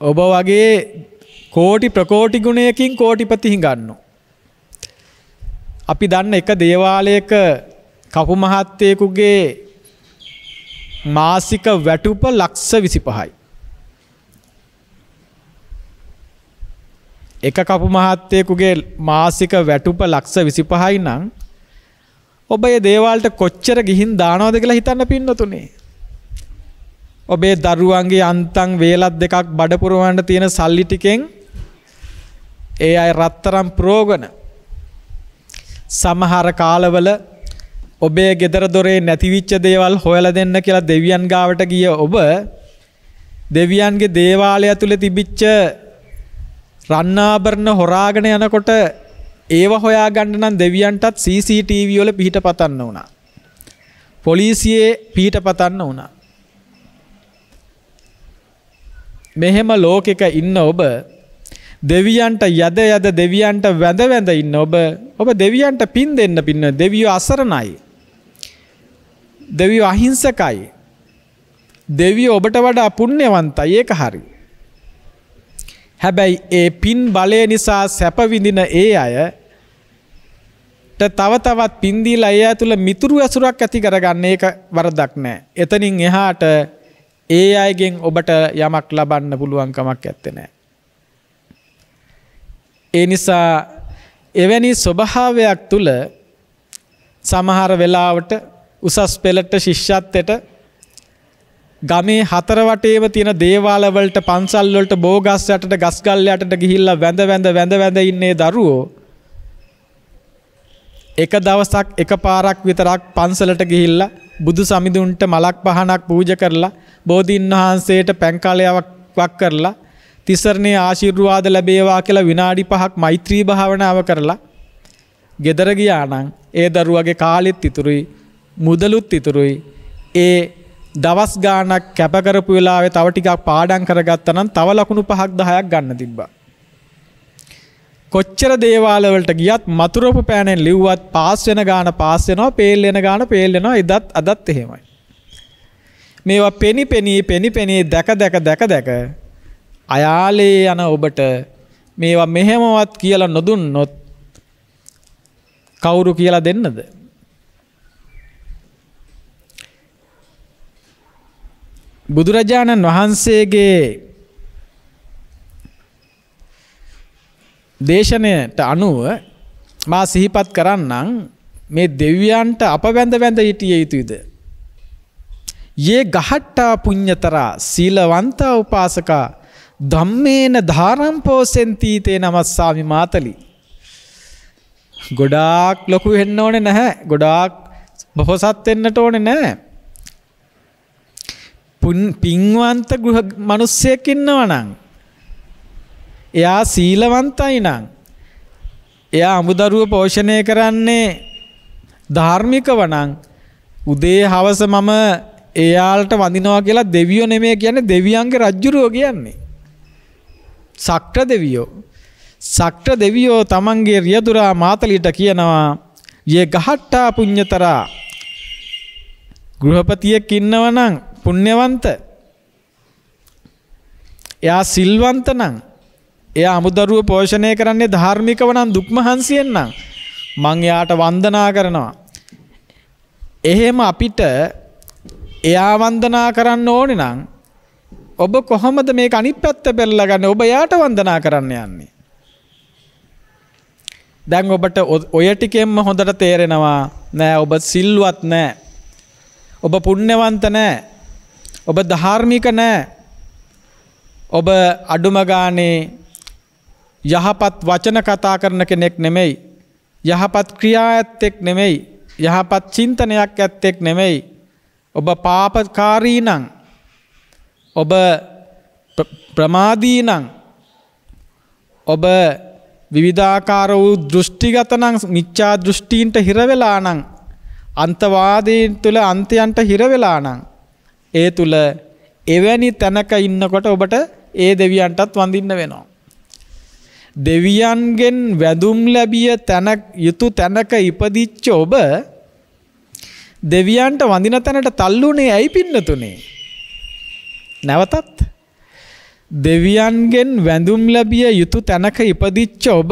ඔබ වගේ කෝටි ප්‍රකෝටි ගුණයකින් කෝටිපති හිඟන්නෝ අපි දන්න එක දේවාලයක කපු මහත්තයෙකුගේ මාසික වැටුප ලක්ෂ 25යි එක කපු මහත්තයෙකුගේ මාසික වැටුප ලක්ෂ 25යි නම් ඔබ මේ දේවාලට කොච්චර ගිහින් දානවද කියලා හිතන්න පින්නතුනේ ඔබේ දරුවන්ගේ අන්තම් වේලක් දෙකක් බඩ පුරවන්න තියෙන සල්ලි ටිකෙන් ඒ අය රත්තරන් ප්‍රෝගන සමහර කාලවල ඔබේ ගෙදර දොරේ නැතිවිච්ච දේවල් හොයලා දෙන්න කියලා දෙවියන් ගාවට ගිය ඔබ දෙවියන්ගේ දේවාලය තුල තිබිච්ච රන්නාභරණ හොරාගෙන යනකොට ඒව හොයාගන්න නම් දෙවියන්ටත් CCTV වල පිහිට පතන්න වුණා. පොලිසියේ පිහිට පතන්න වුණා. මෙහෙම ලෝකෙක ඉන්න ඔබ දෙවියන්ට යද යද දෙවියන්ට වැඳ වැඳ ඉන්න ඔබ දෙවියන්ට පින් දෙන්න පින්න. දෙවියෝ අසරණයි. දෙවියෝ අහිංසකයි. දෙවියෝ ඔබට වඩා පුණ්‍යවන්තයි. ඒක හරි. හැබැයි ඒ පින් බලය නිසා සැප විඳින ඒ අයට තව තවත් පින් දීලා ඒ අය තුල මිතුරු ඇසුරක් ඇති කරගන්න ඒක වරදක් නෑ. එතනින් එහාට ඒ අයගෙන් ඔබට යමක් ලබන්න පුළුවන් කමක් නැත්තේ නෑ. ඒ නිසා එවැනි ස්වභාවයක් තුල සමහර වෙලාවට උසස් පෙළට ශිෂ්‍යත්වයට ගමේ හතර වටේම තියෙන දේවාල වලට පන්සල් වලට බෝගස් යටට ගස්ගල් යටට ගිහිල්ලා වැඳ ඉන්නේ දරුවෝ එක දවසක් එකපාරක් විතරක් පන්සලට ගිහිල්ලා බුදු සමිඳුන්ට මලක් පහනක් පූජා කරලා බෝධීන් වහන්සේට පැන් කලයක් වක් කරලා තිසරණේ ආශිර්වාද ලැබේවා කියලා විනාඩි 5ක් මෛත්‍රී භාවනාව කරලා ගෙදර ගියා නම් ඒ දරුවගේ කාලෙත් ඉතුරුයි මුදලුත් ඉතුරුයි ඒ දවස් ගාණක් කැප කරපු වෙලාවේ තව ටිකක් පාඩම් කරගත්තා නම් තව ලකුණු 5ක් 10ක් ගන්න තිබ්බා. කොච්චර දේවාල වලට ගියත් මතුරුපු පෑනෙන් ලිව්වත් පාස් වෙන ගාන පාස් වෙනවා, පේල් වෙන ගාන පේල් වෙනවා. එදත් අදත් එහෙමයි. මේවා පෙනි දැක අයාලේ යන ඔබට මේවා මෙහෙමවත් කියලා නොදුන්නොත් කවුරු කියලා දෙන්නද? බුදුරජාණන් වහන්සේගේ දේශනයට අනුව මා සිහිපත් කරන්නම් මේ දෙවියන්ට අප වැඳ හිටිය යුතුයිද? යේ ගහට්ටා පුඤ්ඤතරා සීලවන්තා උපාසකා ධම්මේන ධාරම් පෝසෙන්ති තේ නමස්සාමි මාතලි. ගොඩාක් ලොකු වෙන්න ඕනේ නැහැ. ගොඩාක් බොහෝසත් වෙන්නට ඕනේ නැහැ. පින්වන්ත ගෘහ මිනිස්සෙක් ඉන්නවා නම් එයා සීලවන්තයි නම් එයා අමුදරුව පෝෂණය කරන්නේ ධාර්මිකව නම් උදේ හවස මම එයාලට වඳිනවා කියලා දෙවියෝ නෙමෙයි කියන්නේ දෙවියන්ගේ රජ්ජුරුවෝ කියන්නේ. සක්‍ර දෙවියෝ තමන්ගේ රියදුරා මාතලිට කියනවා යේ ගහට්ටා පුඤ්ඤතරා ගෘහපතියෙක් ඉන්නවා නම් පුණ්‍යවන්ත එයා සිල්වන්ත නම් එයා අමුදරුව පෝෂණය කරන්නේ ධාර්මිකව නම් දුක් මහන්සියෙන් නම් මං එයාට වන්දනා කරනවා. එහෙම අපිට එයා වන්දනා කරන්න ඕනේ නම් ඔබ කොහොමද මේක අනිත් පැත්ත පෙරලා ගන්නේ? ඔබ එයාට වන්දනා කරන්න යන්නේ. දැන් ඔබට ඔය ටිකෙන්ම හොඳට තේරෙනවා නෑ ඔබ සිල්වත් නෑ. ඔබ පුණ්‍යවන්ත නෑ. ඔබ ධාර්මික නෑ. ඔබ අඩුම ගානේ යහපත් වචන කතා කරන කෙනෙක් නෙමෙයි. යහපත් ක්‍රියා ඇත්තෙක් නෙමෙයි. යහපත් චින්තනයක් ඇත්තෙක් නෙමෙයි. ඔබ පාපකාරී නම් ඔබ ප්‍රමාදී නම් ඔබ විවිධාකාර වූ දෘෂ්ටිගත නම් මිච්ඡා දෘෂ්ටීන්ට හිර වෙලා නම් අන්තවාදීන් තුල අන්තයන්ට හිර වෙලා නම් ඒ තුල එවැනි තැනක ඉන්නකොට ඔබට ඒ දෙවියන්ටත් වඳින්න වෙනවා. දෙවියන්ගෙන් වැඳුම් ලැබිය තැනක යුතු තැනක ඉපදිච්ච ඔබ දෙවියන්ට වඳින තැනට තල්ලුනේ ඇයි පින්නතුනේ? නැවතත් දෙවියන්ගෙන් වැඳුම් ලැබිය යුතු තැනක ඉපදිච්ච ඔබ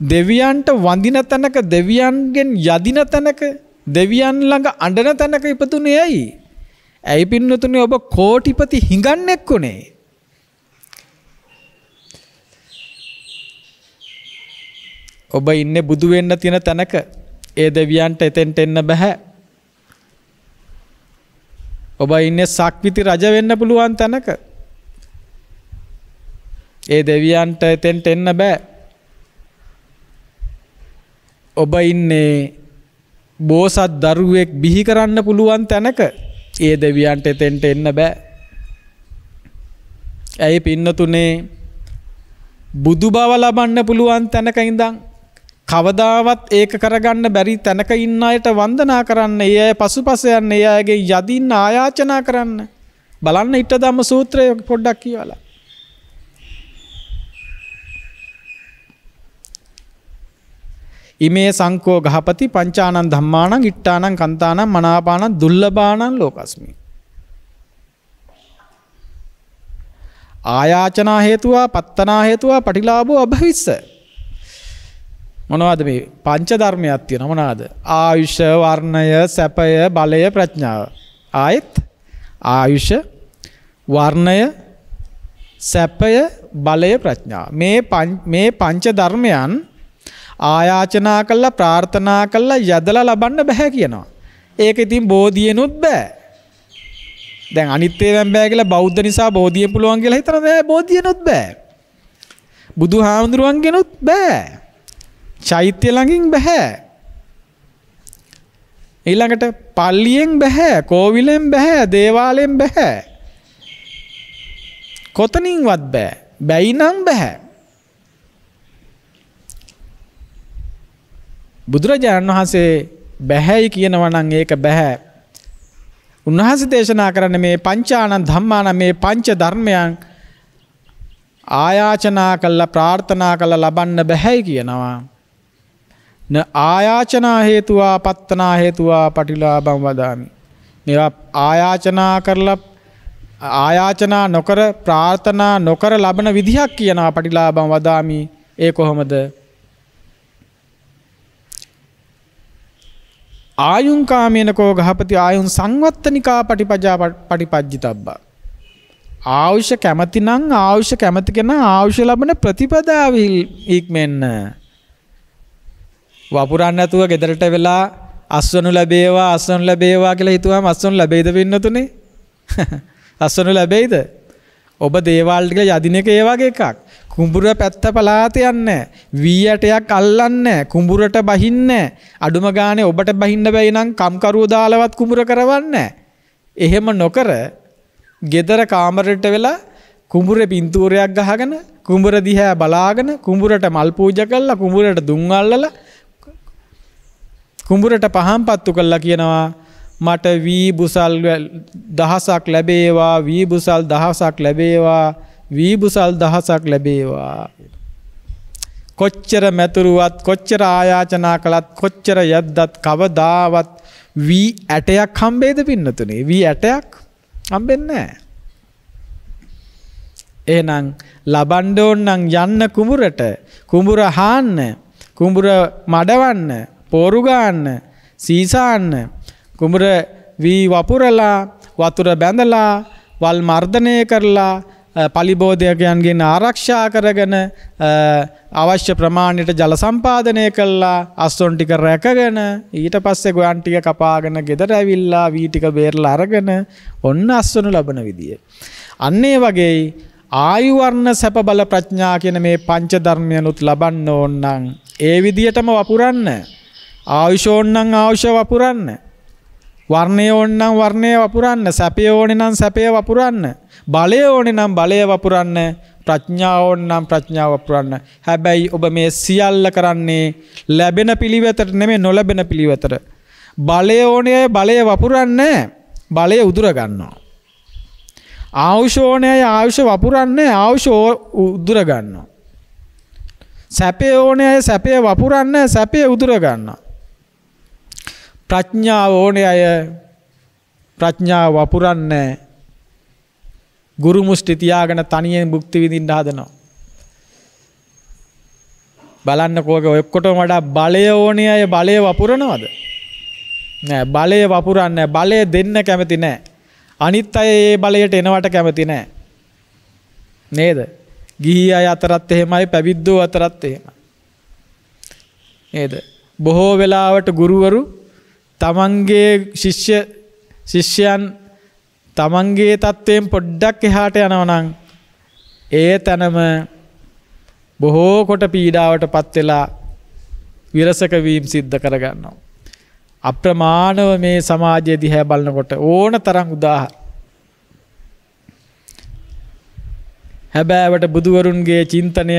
දෙවියන්ට වඳින තැනක දෙවියන්ගෙන් යදින තැනක දෙවියන් ළඟ අඬන තැනක ඉපදුනේ ඇයි? ඇයි පින්නතුනේ ඔබ කෝටිපති හිඟන්නෙක් උනේ? ඔබ ඉන්නේ බුදු වෙන්න තියෙන තැනක. ඒ දෙවියන්ට එතෙන්ට එන්න බෑ. ඔබ ඉන්නේ සක්විති රජ වෙන්න පුළුවන් තැනක. ඒ දෙවියන්ට එතෙන්ට එන්න බෑ. ඔබ ඉන්නේ බෝසත් දරුවෙක් බිහි කරන්න පුළුවන් තැනක ඒ දෙවියන්ට එතෙන්ට එන්න බෑ. ඇයි පින්නතුනේ බුදු බව ලබන්න පුළුවන් තැනක ඉඳන් කවදාවත් ඒක කරගන්න බැරි තැනක ඉන්න අයට වන්දනා කරන්න, ඒ අය පසුපස යන්න, ඒ අයගේ යදින්න ආයාචනා කරන්න. බලන්න ඊට ධම්ම සූත්‍රය පොඩ්ඩක් කියවලා. ඉමේ සංකෝ ගහපති පංචානං ධම්මානං ඉට්ඨානං කන්තානං මනාපානං දුර්ලභානං ලෝකස්මි. ආයාචනා හේතුවා පත්තනා හේතුවා පටිලාභෝ අභවිස්ස. මොනවද මේ පංච ධර්මයක් තියෙනවා? මොනවද? ආයුෂ, වර්ණය, සැපය, බලය, ප්‍රඥාව. ආයත් ආයුෂ, වර්ණය, සැපය, බලය, ප්‍රඥාව. මේ පංච ධර්මයන් ආයාචනා කළා, ප්‍රාර්ථනා කළා යදලා ලබන්න බෑ කියනවා. ඒක ඉතින් බෝධියනොත් බෑ. දැන් අනිත් ඒවාන් බෑ කියලා බෞද්ධ නිසා බෝධියෙන් පුළුවන් කියලා හිතන බෑ. බෝධියනොත් බෑ. බුදුහාමුදුරුවන්ගෙනුත් බෑ. චෛත්‍ය ළඟින් බෑ. ඊළඟට පල්ලියෙන් බෑ, කෝවිලෙන් බෑ, දේවාලයෙන් බෑ. කොතනින්වත් බෑ. බැයි නම් බෑ. බුදුරජාණන් වහන්සේ බැහැයි කියනවා නම් ඒක බෑ. උන්වහන්සේ දේශනා කරන්නේ මේ පංචානං ධම්මාන, මේ පංච ධර්මයන් ආයාචනා කළා, ප්‍රාර්ථනා කළා ලබන්න බැහැයි කියනවා. න ආයාචනා හේතුවා පත්තනා හේතුවා පටිලාභං වදාමි. මේවා ආයාචනා කරලා ආයාචනා නොකර ප්‍රාර්ථනා නොකර ලබන විදිහක් කියනවා පටිලාභං වදාමි. ඒ කොහොමද? ආයුං කාමේනකෝ ගහපති ආයුං සංවත්තනිකා පටිපජා පටිපජ්ජිතබ්බා. ආයුෂ කැමති නම් ආයුෂ කැමති කෙනා ආයුෂ ලබන ප්‍රතිපදාව ඉක්මෙන්න. වපුරන්න නැතුව ගෙදරට වෙලා අස්වනු ලැබේවා කියලා හිතුවාම අස්වනු ලැබෙයිද පින්නතුනේ? අස්වනු ලැබෙයිද? ඔබ දේවාල් ටික යදින එක ඒ වගේ එකක්. කුඹුර පැත්ත පලාත යන්නේ. වී ඇටයක් අල්ලන්නේ. කුඹුරට බහින්නේ. අඩුම ගානේ ඔබට බහින්න බැයි නම් කම්කරුව දාලවත් කුඹුර කරවන්නේ. එහෙම නොකර ගෙදර කාමරයට වෙලා කුඹුරේ පින්තූරයක් ගහගෙන කුඹුර දිහා බලාගෙන කුඹුරට මල් පූජා කරලා කුඹුරට දුම් අල්ලලා කුඹුරට පහන් පත්තු කළා කියනවා මට වී බුසල් දහසක් ලැබේවා, වී බුසල් දහසක් ලැබේවා, වී බුසල් දහසක් ලැබේවා. කොච්චර මැතුරුවත්, කොච්චර ආයාචනා කළත්, කොච්චර යද්දත් කවදාවත් වී ඇටයක් හම්බෙයිද පින්නතුනේ? වී ඇටයක් හම්බෙන්නේ නැහැ. එහෙනම් ලබන්න ඕන නම් යන්න කුඹුරට, කුඹුර හාන්න, කුඹුර මඩවන්න, පෝරු ගන්න, සීසාන්න, කුඹුර වී වපුරලා, වතුර බැඳලා, වල් මර්ධනය කරලා, පලිබෝධකයන්ගෙන් ආරක්ෂා කරගෙන අවශ්‍ය ප්‍රමාණයට ජල සම්පාදනය කළා, අස්වැන්න ටික රැකගෙන ඊට පස්සේ ගොයන් ටික කපාගෙන ගෙදර ඇවිල්ලා වී ටික බේරලා අරගෙන ඔන්න අස්වැන්න ලබන විදිය. අන්න ඒ වගේ ආයු වර්ණ සැප බල ප්‍රඥා කියන මේ පංච ධර්මයනුත් ලබන්න ඕන නම් ඒ විදියටම වපුරන්න. ආයුෂ ඕන නම් ආයුෂ වපුරන්න. වර්ණය ඕන නම් වර්ණය වපුරන්න. සැපය ඕනේ නම් සැපය වපුරන්න. බලය ඕනේ නම් බලය වපුරන්න. ප්‍රඥාව ඕන නම් ප්‍රඥාව වපුරන්න. හැබැයි ඔබ මේ සියල්ල කරන්නේ ලැබෙන පිළිවෙතට නෙමෙයි, නොලැබෙන පිළිවෙතට. බලය ඕනේ බලය වපුරන්නේ, බලය උදුර ගන්නවා. ආයුෂ ඕනේ ආයුෂ වපුරන්නේ, ආයුෂ උදුර ගන්නවා. සැපය ඕනේ සැපය වපුරන්නේ, සැපය උදුර ගන්නවා. ප්‍රඥාව ඕනේ අය ප්‍රඥාව වපුරන්නේ, ගුරු මුස්ටි තියාගෙන තනියෙන් භුක්ති විඳින්න හදනවා. බලන්න කෝක ඔක්කොටම වඩා බලය ඕනේ අය බලය වපුරනවද? නෑ, බලය වපුරන්නේ, බලය දෙන්න කැමති නෑ. අනිත් අය ඒ බලයට එනවට කැමති නෑ. නේද? ගිහි අය අතරත් එහෙමයි, පැවිද්දෝ අතරත් එහෙමයි. නේද? බොහෝ වෙලාවට ගුරුවරු තමන්ගේ ශිෂ්‍යයන් තමන්ගේ තත්වයෙන් පොඩ්ඩක් එහාට යනවා නම් ඒ තැනම බොහෝ කොට පීඩාවට පත් වෙලා විරසක වීම සිද්ධ කරගන්නවා. අප්‍රමාණව මේ සමාජයේ දිහා බලනකොට ඕන තරම් උදාහරණ. හැබෑවට බුදුවරුන්ගේ චින්තනය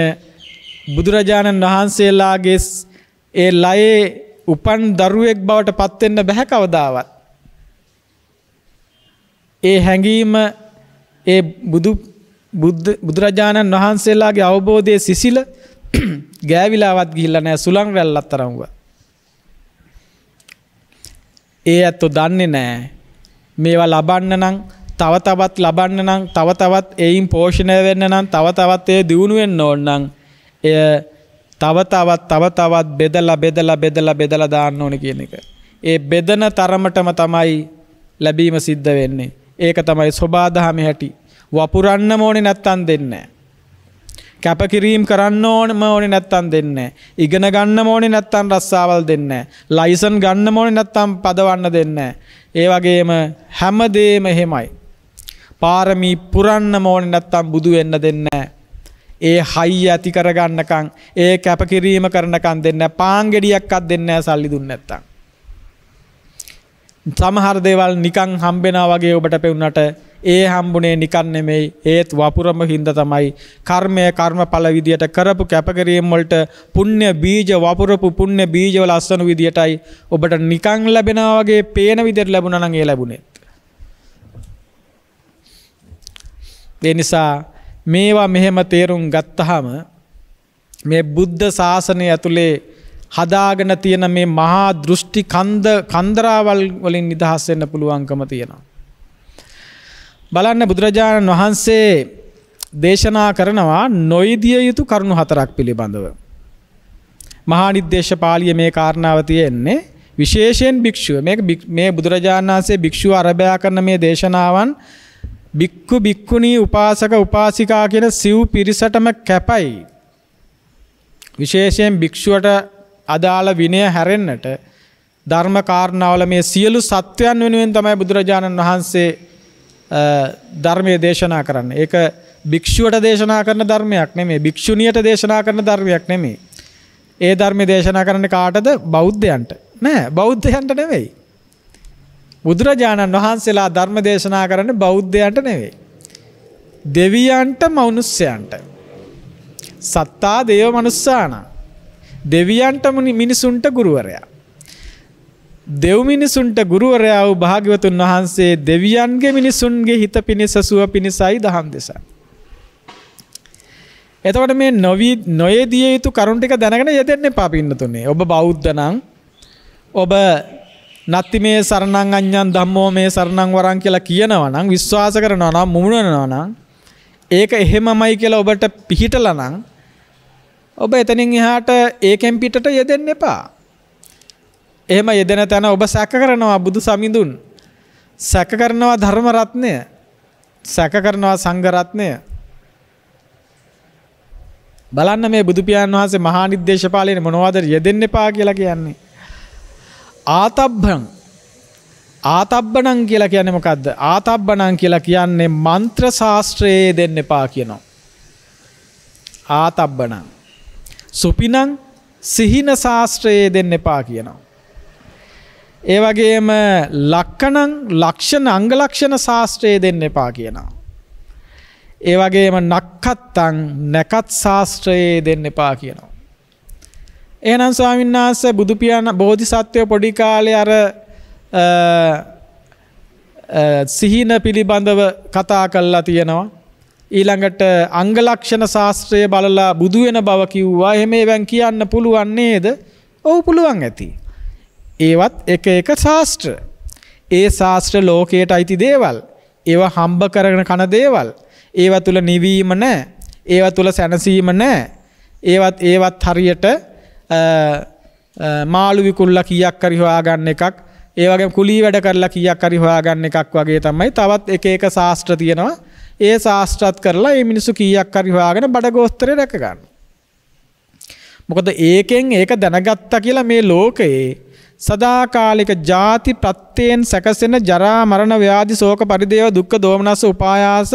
බුදුරජාණන් වහන්සේලාගේ ඒ ලයේ උපන් දරුවෙක් බවට පත් වෙන්න බෑ කවදාවත්. ඒ හැඟීම ඒ බුදුරජාණන් වහන්සේලාගේ අවබෝධයේ සිසිල ගෑවිලාවත් ගිහිල්ලා නැහැ සුලං රැල්ලක් තරම්ව. ඒ ඇත්තෝ දන්නේ නැහැ මේවා ලබන්න නම් තව තවත් ලබන්න නම් තව තවත් ඒයින් පෝෂණය වෙන්න නම් තව තවත් ඒ දියුණු වෙන්න ඕන නම් එය තව තවත් බෙදලා දාන්න ඕනේ කියන එක. ඒ බෙදන තරමටම තමයි ලැබීම සිද්ධ වෙන්නේ. ඒක තමයි සබාධමේ හැටි. වපුරන්න ඕනේ නැත්තම් දෙන්නේ නැහැ. කැපකිරීම කරන්න ඕනේ නැත්තම් දෙන්නේ නැහැ. ඉගෙන ගන්න ඕනේ නැත්තම් රස්සාවල් දෙන්නේ නැහැ. ලයිසන් ගන්න ඕනේ නැත්තම් පදවන්න දෙන්නේ නැහැ. ඒ වගේම හැමදේම එහෙමයි. පාරමී පුරන්න ඕනේ නැත්තම් බුදු වෙන්න දෙන්නේ නැහැ. ඒ හයිය ඇති කරගන්නකම් ඒ කැපකිරීම කරනකම් දෙන්නේ නැහැ. පාන් ගෙඩියක්වත් දෙන්නේ නැහැ සල්ලි දුන්නේ නැත්තම්. සමහර දේවල් නිකන් හම්බෙනවා වගේ ඔබට පෙවුනට ඒ හම්බුනේ නිකන් නෙමෙයි. ඒත් වපුරම හින්දා තමයි කර්මය කර්මඵල විදියට කරපු කැපකිරීම වලට පුණ්‍ය බීජ වපුරපු පුණ්‍ය බීජ වල අස්වනු විදියටයි ඔබට නිකන් ලැබෙනවා වගේ පේන විදියට ලැබුණා නම් ඒ ලැබුණේ. ඒ නිසා මේවා මෙහෙම තේරුම් ගත්තාම මේ බුද්ධ ශාසනය ඇතුලේ හදාගෙන තියෙන මේ මහා දෘෂ්ටි කන්දරාවල් වලින් නිදහස් වෙන්න පුළුවන්කම තියෙනවා. බලන්න බුදුරජාණන් වහන්සේ දේශනා කරනවා නොයිදිය යුතු කරුණු 4ක් පිළිබඳව. මහා නිද්දේශ පාළියේ මේ කාරණාව තියෙන්නේ විශේෂයෙන් භික්ෂුව. මේ බුදුරජාණන් වහන්සේ භික්ෂුව අරබයා කරන මේ දේශනාවන් භික්ඛු භික්ඛුණී උපාසක උපාසිකා කියන සිව් පිරිසටම කැපයි. විශේෂයෙන් භික්ෂුවට අදාළ විනය හැරෙන්නට ධර්ම කාරණාවල මේ සියලු සත්වයන් වෙනුවෙන් තමයි බුදුරජාණන් වහන්සේ ධර්මයේ දේශනා කරන්නේ. ඒක භික්ෂුවට දේශනා කරන ධර්මයක් නෙමෙයි. භික්ෂුණියට දේශනා කරන ධර්මයක් නෙමෙයි. ඒ ධර්මයේ දේශනා කරන්නේ කාටද? බෞද්ධයන්ට. නෑ, බෞද්ධයන්ට නෙමෙයි. බුදුරජාණන් වහන්සේලා ධර්ම දේශනා කරන්නේ බෞද්ධයන්ට නෙවෙයි. දෙවියන්ට මනුස්සයන්ට. සත්තා දේව මනුස්සාන. දෙවියන්ට මිනිසුන්ට ගුරුවරයා. දෙව් මිනිසුන්ට ගුරුවරයා වූ භාග්‍යවතුන් වහන්සේ දෙවියන්ගේ මිනිසුන්ගේ හිත පිණිස සුව පිණිසයි දහම් දෙසයි. එතකොට මේ නොයේදිය යුතු කරුණ ටික දැනගෙන යෙදෙන්න එපා පින්නතුනේ. ඔබ බෞද්ධ නම් ඔබ නත්ති මේ සරණං අඤ්ඤං ධම්මෝ මේ සරණං වරං කියලා කියනවා නම් විශ්වාස කරනවා නම් මුමුණනවා නම් ඒක එහෙමමයි කියලා ඔබට පිහිටලා නම් ඔබ එතනින් එහාට ඒකෙන් පිටට යෙදෙන්න එපා. එහෙම යෙදෙන තැන ඔබ සැක කරනවා බුදු සමිඳුන්, සැක කරනවා ධර්ම රත්නය, සැක කරනවා සංඝ රත්නය. බලන්න මේ බුදු පියාණන් වහන්සේ මහා නිද්දේශපාලනේ මොනවද යෙදෙන්න එපා කියලා කියන්නේ. ආතබ්බණං කියලා කියන්නේ මොකද්ද? ආතබ්බණං කියලා කියන්නේ මන්ත්‍ර ශාස්ත්‍රයේ දෙන්න එපා කියනවා. ආතබ්බණං. සුපිනං සිහින ශාස්ත්‍රයේ දෙන්න එපා කියනවා. ඒ වගේම ලක්ෂණ අංග ලක්ෂණ ශාස්ත්‍රයේ දෙන්න එපා කියනවා. ඒ වගේම නක්කත්තං නැකත් ශාස්ත්‍රයේ දෙන්න එපා කියනවා. එහෙනම් ස්වාමීන් වහන්සේ බුදු පියාණන් බෝධිසත්වය පොඩි කාලේ අර සිහින පිළිබඳව කතා කරලා තියෙනවා. ඊළඟට අංග ලක්ෂණ ශාස්ත්‍රය බලලා බුදු වෙන බව කිව්වා. එහෙම ඒවෙන් කියන්න පුළුවන් නේද? ඔව් පුළුවන් ඇති. ඒවත් එක එක ශාස්ත්‍ර. ඒ ශාස්ත්‍ර ලෝකයට අයිති දේවල්. ඒවා හම්බ කරගෙන කන දේවල්. ඒවා තුල නිවීම නැහැ. ඒවා තුල සැනසීම නැහැ. ඒවත් හරියට මාළු විකුල්ලා කීයක් හරි හොයාගන්න එකක්. ඒ වගේම කුලී වැඩ කරලා කීයක් හරි හොයාගන්න එකක් වගේ තමයි. තවත් එක එක ශාස්ත්‍ර තියෙනවා. ඒ ශාස්ත්‍රات කරලා මේ මිනිස්සු කීයක් හරි හොයාගෙන බඩගෝස්තරේ රැක ගන්න. මොකද ඒකෙන් ඒක දැනගත්තා කියලා මේ ලෝකයේ සදාකාලික ಜಾති ප්‍රත්‍යයෙන් සැකසෙන ජරා මරණ ව්‍යාධි ශෝක පරිදේව දුක්ඛ දෝමනස උපායාස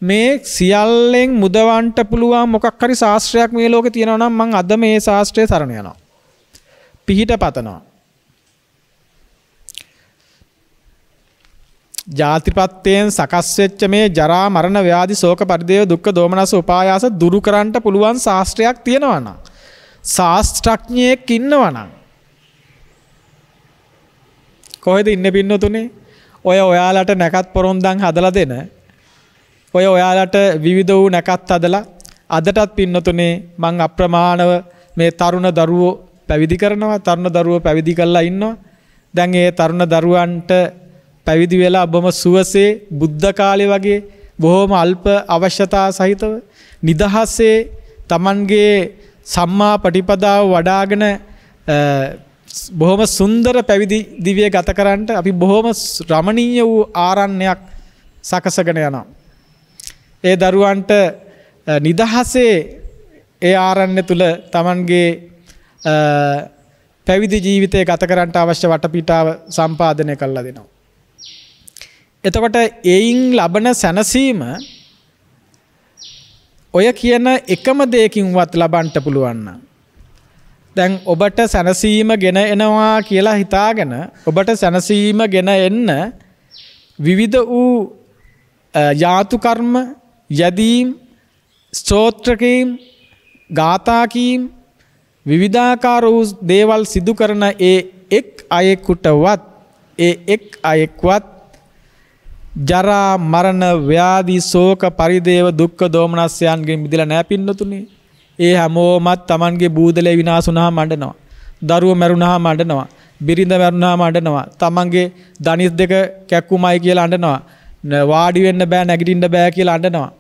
මේ සියල්ලෙන් මුදවන්ට පුළුවන් මොකක් හරි ශාස්ත්‍රයක් මේ ලෝකේ තියෙනවා නම් මම අද මේ ශාස්ත්‍රයේ සරණ යනවා. පිහිට පතනවා. ජාතිපත්තයෙන් සකස් වෙච්ච මේ ජරා මරණ ව්‍යාධි ශෝක පරිදේව දුක්ඛ දෝමනස උපායාස දුරු කරන්නට පුළුවන් ශාස්ත්‍රයක් තියෙනවා නම් ශාස්ත්‍රඥයෙක් ඉන්නවා නම් කොහෙද ඉන්නේ පින්නතුනේ? ඔය ඔයාලට නැකත් පොරොන්දම් හදලා දෙන ඔය ඔයාලට විවිධ වූ නැකත් හදලා අදටත් පින්නතුනේ මං අප්‍රමාණව මේ තරුණ දරුවෝ පැවිදි කරනවා. තරුණ දරුවෝ පැවිදි කරලා ඉන්නවා. දැන් ඒ තරුණ දරුවන්ට පැවිදි වෙලා බොහොම සුවසේ බුද්ධ කාලේ වගේ බොහොම අල්ප අවශ්‍යතා සහිතව නිදහසේ Tamanගේ සම්මා පටිපදාව වඩාගෙන බොහොම සුන්දර පැවිදි දිවිය ගත කරන්නට අපි බොහොම රමණීය වූ ආරණ්‍යයක් සකසගෙන යනවා. ඒ දරුවන්ට නිදහසේ ඒ ආරණ්‍ය තුල Tamanගේ පැවිදි ජීවිතය ගත කරන්නට අවශ්‍ය වටපිටාව සම්පාදනය කරලා දෙනවා. එතකොට එයින් ලබන සැනසීම ඔය කියන එකම දෙයකින්වත් ලබන්න පුළුවන් නම් දැන් ඔබට සැනසීම ගෙන එනවා කියලා හිතාගෙන ඔබට සැනසීම ගෙන එන්න විවිධ වූ යාතු කර්ම යදීම් ස්තෝත්‍රකීම් ගාථාකීම් විවිධාකාර වූ දේවල් සිදු කරන ඒ එක් අයෙකුටවත් ඒ එක් අයෙක්වත් ජරා මරණ ව්‍යාධි ශෝක පරිදේව දුක්ඛ දෝමනස්යන්ගෙන් මිදලා නැහැ පින්නතුනේ. ඒ හැමෝමත් Tamanගේ බූදලේ විනාශ වුණාම අඬනවා. දරුවෝ මැරුණාම අඬනවා. බිරිඳ මැරුණාම අඬනවා. Tamanගේ දණිස් දෙක කැක්කුමයි කියලා අඬනවා. වාඩි වෙන්න බෑ නැගිටින්න බෑ කියලා අඬනවා.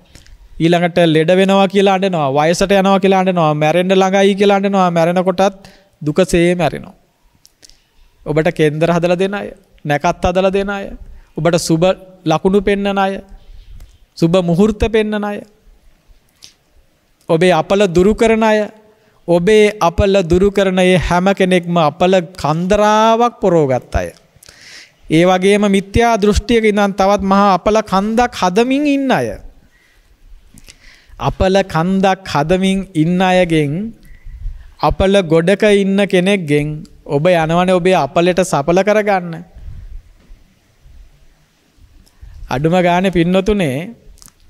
ඊළඟට ලෙඩ වෙනවා කියලා අඬනවා. වයසට යනවා කියලා අඬනවා. මැරෙන්න ළඟයි කියලා අඬනවා. මැරෙනකොටත් දුකසේ මැරෙනවා. ඔබට කේන්දර හදලා දෙන අය, නැකත් හදලා දෙන අය, ඔබට සුබ ලකුණු පෙන්නන අය, සුබ මුහුර්ත පෙන්නන අය, ඔබේ අපල දුරු කරන අය, ඔබේ අපල දුරු කරන ඒ හැම කෙනෙක්ම අපල කන්දරාවක් පොරවගත් අය. ඒ වගේම මිත්‍යා දෘෂ්ටියක ඉඳන් තවත් මහා අපල කන්දක් හදමින් ඉන්න අය. අපල කන්දක් හදමින් ඉන්න අයගෙන් අපල ගොඩක ඉන්න කෙනෙක්ගෙන් ඔබ යනවනේ ඔබේ අපලට සඵල කරගන්න. අඩුම ගානේ පින්නතුනේ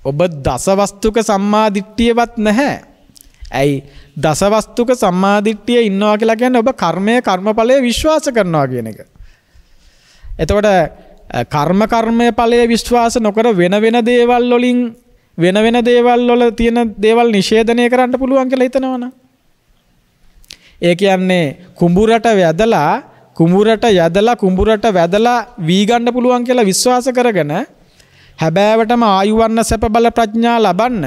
ඔබ දසවස්තුක සම්මාදිට්ඨියවත් නැහැ. ඇයි දසවස්තුක සම්මාදිට්ඨිය ඉන්නවා කියලා කියන්නේ ඔබ කර්මය කර්මඵලයේ විශ්වාස කරනවා කියන එක. එතකොට කර්මය ඵලයේ විශ්වාස නොකර වෙන දේවල් වලින් වෙන දේවල් වල තියෙන දේවල් නිෂේධනය කරන්න පුළුවන් කියලා හිතනවනම් ඒ කියන්නේ කුඹුරට වැදලා වී ගන්න පුළුවන් කියලා විශ්වාස කරගෙන හැබෑවටම ආයුවර්ණ සැප බල ප්‍රඥා ලබන්න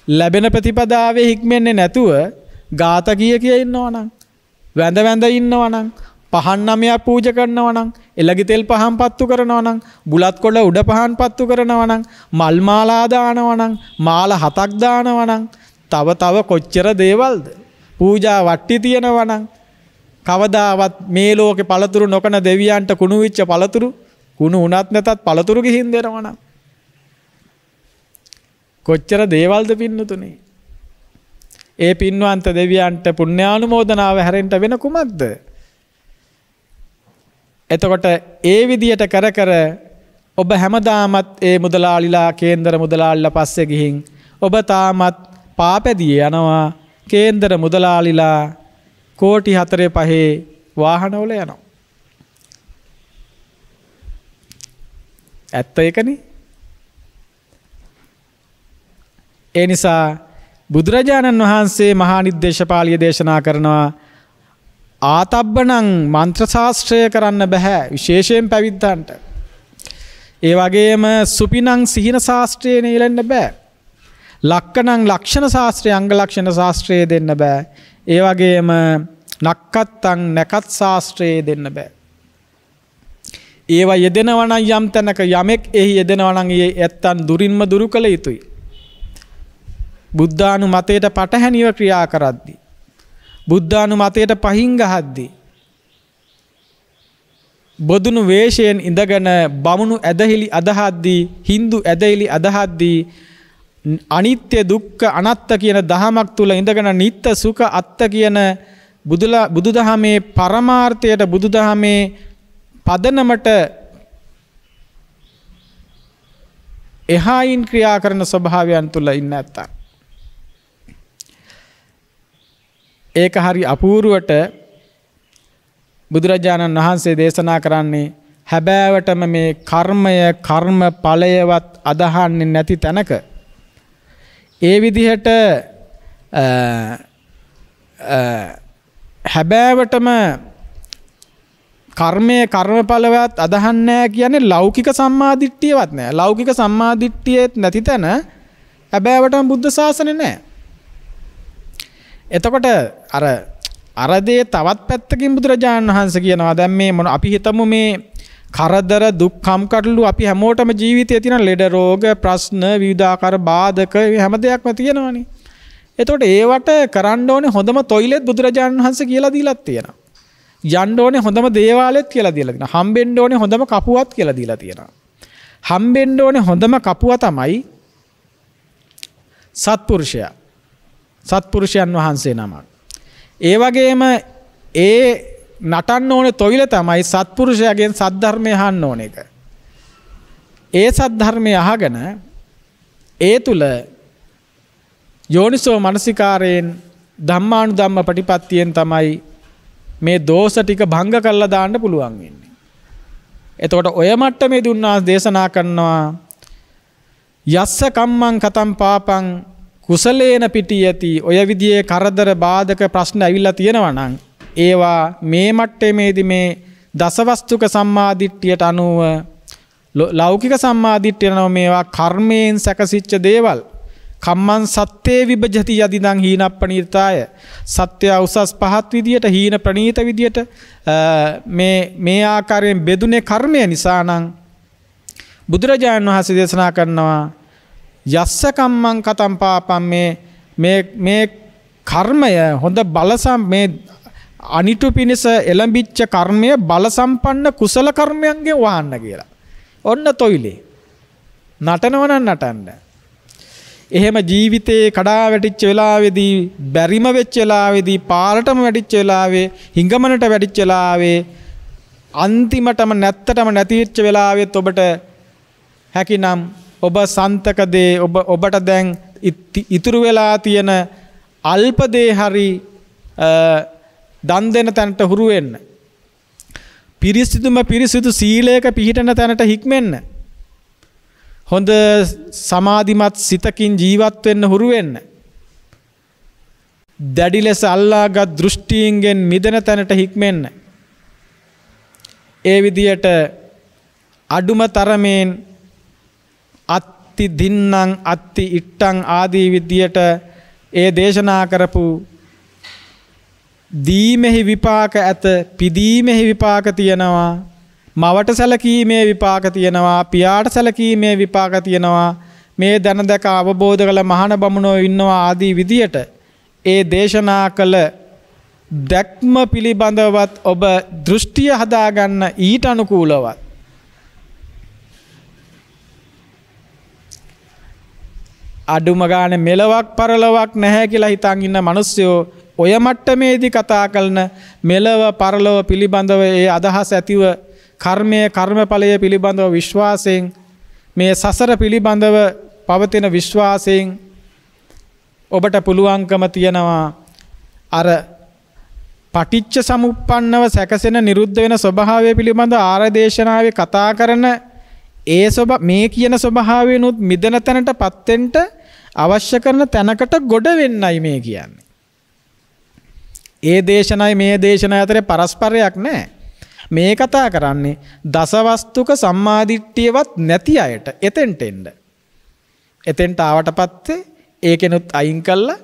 ලැබෙන ප්‍රතිපදාවේ හික්මෙන්නේ නැතුව ගාත කිය ඉන්නවනම් වැඳ ඉන්නවනම් පහන් නමයක් පූජා කරනවනම් එළගි තෙල් පහන් පත්තු කරනවනම් බුලත් කොළ උඩ පහන් පත්තු කරනවනම් මල් මාලා දානවනම් මාල 7ක් දානවනම් තව කොච්චර දේවල්ද පූජා වට්ටි තියනවනම් කවදාවත් මේ ලෝකේ පළතුරු නොකන දෙවියන්ට කුණු විච්ච පළතුරු කුණු උනත් නැතත් පළතුරු ගිහින් දෙනවනම් කොච්චර දේවල්ද පින්නතුනේ. ඒ පින්වන්ත දෙවියන්ට පුණ්‍යානුමෝදනාව හැරෙන්න වෙන කුමක්ද? එතකොට ඒ විදියට කර ඔබ හැමදාමත් ඒ මුදලාලිලා කේන්දර මුදලාලිලා පස්සේ ගිහින් ඔබ තාමත් පාපැදී යනවා. කේන්දර මුදලාලිලා කෝටි 4-5 වාහනවල යනවා. ඇත්ත ඒකනේ. ඒ නිසා බුදුරජාණන් වහන්සේ මහා නිද්දේශපාලිය දේශනා කරනවා ආතබ්බණං මන්ත්‍ර ශාස්ත්‍රය කරන්න බෑ විශේෂයෙන් පැවිද්දන්ට. ඒ වගේම සුපිනං සිහින ශාස්ත්‍රය නෙලෙන්න බෑ. ලක්කණං ලක්ෂණ ශාස්ත්‍රය අංග ලක්ෂණ ශාස්ත්‍රය දෙන්න බෑ. ඒ වගේම නක්කත්තං නැකත් ශාස්ත්‍රය දෙන්න බෑ. ඒවා යෙදෙනවා නම් යම් තැනක යමෙක් එහි යෙදෙනවා නම් ඒ ඇත්තන් දුරින්ම දුරු කළ යුතුයි. බුද්ධානුමතයට පටහැනිව ක්‍රියා කරද්දී බුද්ධානුමතයට පහින් ගහද්දී බොදුණු වේශයෙන් ඉඳගෙන බමුණු ඇදහිලි අදහද්දී හින්දු ඇදහිලි අදහද්දී අනිත්‍ය දුක්ඛ අනාත්ත කියන දහමක් තුල ඉඳගෙන නිත්‍ය සුඛ අත්ත කියන එහායින් ක්‍රියා කරන ස්වභාවයන් තුල ඉන්න නැත්තම් ඒක හරි අපූර්වට බුදුරජාණන් වහන්සේ දේශනා කරන්නේ හැබෑවටම මේ කර්මය කර්ම ඵලයවත් අදහන්නේ නැති තැනක ඒ විදිහට හැබෑවටම කර්මය කර්මඵලවත් අදහන්නේ නැහැ කියන්නේ ලෞකික සම්මාදිට්ඨියවත් නැහැ. ලෞකික සම්මාදිට්ඨියෙත් නැති තැන හැබෑවටම බුද්ධ ශාසනේ නැහැ. එතකොට අර දේ තවත් පැත්තකින් බුදුරජාණන් වහන්සේ කියනවා දැන් මේ මොන අපි හිතමු මේ කරදර දුක් කම්කටොළු අපි හැමෝටම ජීවිතයේ තියෙන ලෙඩ රෝග ප්‍රශ්න විවිධාකාර බාධක හැම දෙයක්ම තියෙනවානේ. එතකොට ඒවට කරන්න ඕනේ හොඳම টয়ලට් බුදුරජාණන් වහන්සේ කියලා දීලා තියෙනවා. යන්න ඕනේ හොඳම දේවාලෙත් කියලා දීලා තියෙනවා. හම්බෙන්න ඕනේ හොඳම කපුවත් කියලා දීලා තියෙනවා. හම්බෙන්න ඕනේ හොඳම කපුව තමයි සත්පුරුෂයා. සත්පුරුෂයන් වහන්සේ නමක්. ඒ වගේම ඒ නටන්න ඕනේ টয়ල තමයි සත්පුරුෂයාගෙන් සද්ධර්මය අහන්න ඕන එක. ඒ සද්ධර්මය අහගෙන ඒ තුල යෝනිසෝ මනසිකාරයෙන් ධම්මානුධම්ම ප්‍රතිපත්තියෙන් තමයි මේ දෝෂ ටික භංග කරලා දාන්න පුළුවන් වෙන්නේ. එතකොට ඔය මට්ටමේදී උන්වහන්සේ දේශනා කරනවා යස්ස කම්මං කතම් පාපං කුසලේන පිටියති ඔය විදිහේ කරදර බාධක ප්‍රශ්න ඇවිල්ලා තියෙනවා නම් ඒවා මේ මට්ටමේදී මේ දසවස්තුක සම්මාදිට්ඨියට අනුව ලෞකික සම්මාදිට්ඨිය අනුව මේවා කර්මයෙන් සැකසිච්ච දේවල් කම්මං සත්‍යේ විභජති යදිදං හීන ප්‍රණීතාය සත්‍ය උසස් පහත් විදියට හීන ප්‍රණීත විදියට මේ ආකාරයෙන් බෙදුනේ කර්මය නිසා නම් බුදුරජාණන් වහන්සේ දේශනා කරනවා යස්ස කම්මං කතම් පාපම් මේ කර්මය හොඳ බලසම් මේ අනිටු පිණිස එළඹිච්ච කර්මය බල සම්පන්න කුසල කර්මයන්ගෙන් වහන්න කියලා. ඔන්න টয়ලේ. නටනවනම් නටන්න. එහෙම ජීවිතේ කඩා වැටිච්ච වෙලාවේදී බැරිම වෙච්ච වෙලාවේදී පාරටම වැටිච්ච වෙලාවේ හිඟමනට වැටිච්ච වෙලාවේ අන්තිමටම නැත්තටම නැති වෙච්ච වෙලාවෙත් ඔබට හැකිනම් ඔබ සන්තක දේ ඔබට දැන් ඉතුරු වෙලා තියෙන අල්ප දේ හරි දන් දෙන තැනට හුරු වෙන්න. පිරිසිදු සීලයක පිහිටන තැනට හික්මෙන්න. හොඳ සමාධිමත් සිතකින් ජීවත් වෙන්න හුරු වෙන්න. දැඩි ලෙස අල්ලාගත් දෘෂ්ටීන්ගෙන් මිදෙන තැනට හික්මෙන්න. ඒ විදියට අඩුම තරමෙන් අත්ති දින්නම් අත්ති ඉට්ටං ආදී විදියට ඒ දේශනා කරපු දීමෙහි විපාක ඇත පිදීමෙහි විපාක තියෙනවා මවට සැලකීමේ විපාක තියෙනවා පියාට සැලකීමේ විපාක තියෙනවා මේ දැන දැක අවබෝධ කළ මහාන බමුණෝ ඉන්නවා ආදී විදියට ඒ දේශනා කළ දැක්ම පිළිබඳවත් ඔබ දෘෂ්ටිය හදාගන්න ඊට අනුකූලවත් අඩුම ගානේ මෙලවක් පරලොවක් නැහැ කියලා හිතන් ඉන්න මිනිස්සුયો ඔය මට්ටමේදී කතා කරන මෙලව පරලොව පිළිබඳව ඒ අදහස් ඇතිව කර්මය කර්මඵලය පිළිබඳව විශ්වාසයෙන් මේ සසර පිළිබඳව පවතින විශ්වාසයෙන් ඔබට පුළුවන්කම තියනවා අර පටිච්ච සමුප්පන්නව සැකසෙන නිරුද්ධ වෙන ස්වභාවය පිළිබඳ ආරදේශනාවේ කතා කරන ඒ මේ කියන ස්වභාවයනොත් මිදෙන තැනටපත් වෙන්න අවශ්‍ය කරන තැනකට ගොඩ වෙන්නයි මේ කියන්නේ. ඒ දේශනයි මේ දේශනය අතරේ පරස්පරයක් නැහැ. මේ කතා කරන්නේ දසවස්තුක සම්මාදිට්ඨියවත් නැති අයට එතෙන්ට එන්න. එතෙන්ට ආවට පස්සේ ඒකෙනුත් අයින් කළා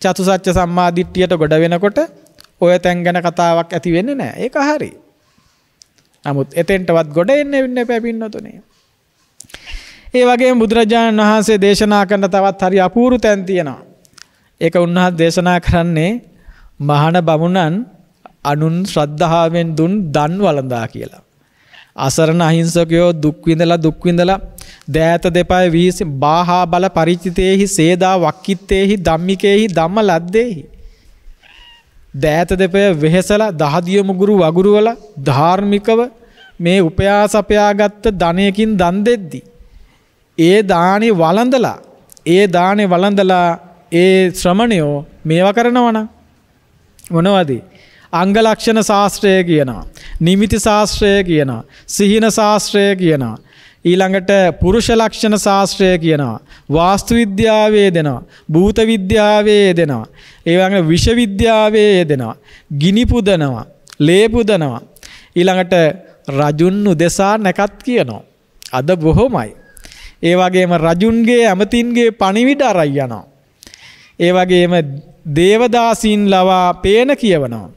චතුසත්‍ය සම්මාදිට්ඨියට ගොඩ වෙනකොට ඔය තැන් ගැන කතාවක් ඇති වෙන්නේ නැහැ. ඒක හරි. නමුත් එතෙන්ටවත් ගොඩ එන්න වෙන්නේ නැහැ පින්නතුනේ. ඒ වගේම බුදුරජාණන් වහන්සේ දේශනා කරන තවත් හරි අපූර්ව තැන් තියෙනවා. ඒක උන්වහන්සේ දේශනා කරන්නේ මහාන බමුණන් අනුන් ශ්‍රද්ධාවෙන් දුන් දන් වළඳා කියලා. අසරණ අහිංසකයෝ දුක් විඳලා දෑත දෙපය වීසි බාහා බල පරිචිතේහි සේදා වක්කිත්තේහි ධම්මිකේහි ධම්ම ලද්දේහි දෑත දෙපය වෙහෙසලා දහදිය මුගුරු වගුරුවල ධාර්මිකව මේ උපයාස අපයාගත්ත ධනයකින් දන් දෙද්දි ඒ දානේ වළඳලා ඒ ශ්‍රමණයෝ මේවා කරනවනම් මොනවද? අංග ලක්ෂණ ශාස්ත්‍රය කියනවා. නිමිති ශාස්ත්‍රය කියනවා. සිහින ශාස්ත්‍රය කියනවා. ඊළඟට පුරුෂ ලක්ෂණ ශාස්ත්‍රය කියනවා. වාස්තු විද්‍යාවේ දෙනවා. භූත විද්‍යාවේ දෙනවා. ඒ වගේ විෂ විද්‍යාවේ දෙනවා. ගිනි පුදනවා. ලේ පුදනවා. ඊළඟට රජුන් උදෙසා නැකත් කියනවා. අද බොහොමයි. ඒ වගේම රජුන්ගේ ඇමතින්ගේ පණිවිඩ අරන් යනවා. ඒ වගේම දේවදාසීන් ලවා පේන කියවනවා.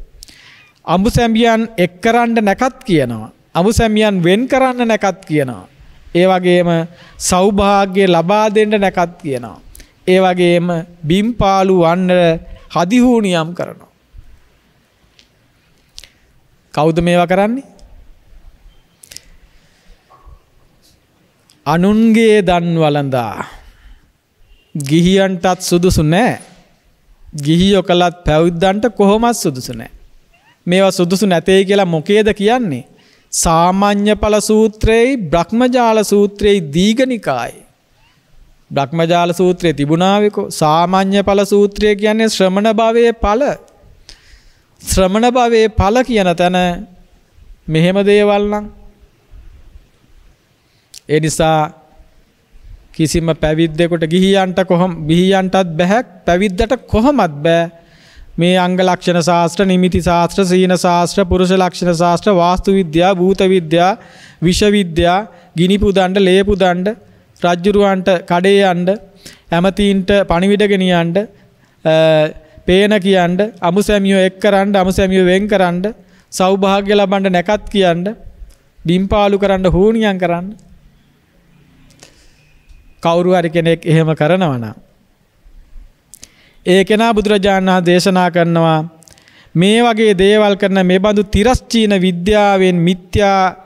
අඹුසැමියන් එක් කරන්න නැකත් කියනවා. අඹුසැමියන් වෙන් කරන්න නැකත් කියනවා. ඒ වගේම සෞභාග්‍ය ලබා දෙන්න නැකත් කියනවා. ඒ වගේම බිම්පාලු වන්න හදිහූනියම් කරනවා. කවුද මේවා කරන්නේ? අනුන්ගේ දන් වළඳා. ගිහියන්ටත් සුදුසු නෑ. ගිහියෝ කළත් පැවිද්දන්ට කොහොමත් සුදුසු නෑ. මේවා සුදුසු නැතේ කියලා මොකේද කියන්නේ? සාමාන්‍ය ඵල සූත්‍රයේයි බ්‍රහ්මජාල සූත්‍රයේයි දීඝනිකායේ. බ්‍රහ්මජාල සූත්‍රයේ තිබුණාවේකෝ. සාමාන්‍ය ඵල සූත්‍රය කියන්නේ ශ්‍රමණ භවයේ ඵල. ශ්‍රමණ භවයේ ඵල කියන තැන මෙහෙම දේවල් නම් ඒ නිසා කිසිම පැවිද්දෙකුට ගිහියන්ටත් බෑ, පැවිද්දට කොහොමත් බෑ මේ අංග ලක්ෂණ ශාස්ත්‍ර, නිමිති ශාස්ත්‍ර, සීන ශාස්ත්‍ර, පුරුෂ ලක්ෂණ ශාස්ත්‍ර, වාස්තු විද්‍යා, භූත විද්‍යා, විෂ විද්‍යා, ගිනි පුදන්න, ලේ පුදන්න, රජ්ජුරුවන්ට කඩේ යන්න, ඇමතීන්ට පණිවිඩ ගෙනියන්න, පේන කියන්න, අමුසැමියෝ එක් කරන්න, අමුසැමියෝ වෙන් කරන්න, සෞභාග්‍ය ලබන්න නැකත් කියන්න, බිම්පාලු කරන්න, හූනියම් කරන්න. කවුරු හරි කෙනෙක් එහෙම කරනවා නම් ඒ කෙනා බුදුරජාණන් වහන්සේ දේශනා කරනවා මේ වගේ දේවල් කරන මේ බඳු තිරස්චීන විද්‍යාවෙන්, මිත්‍යා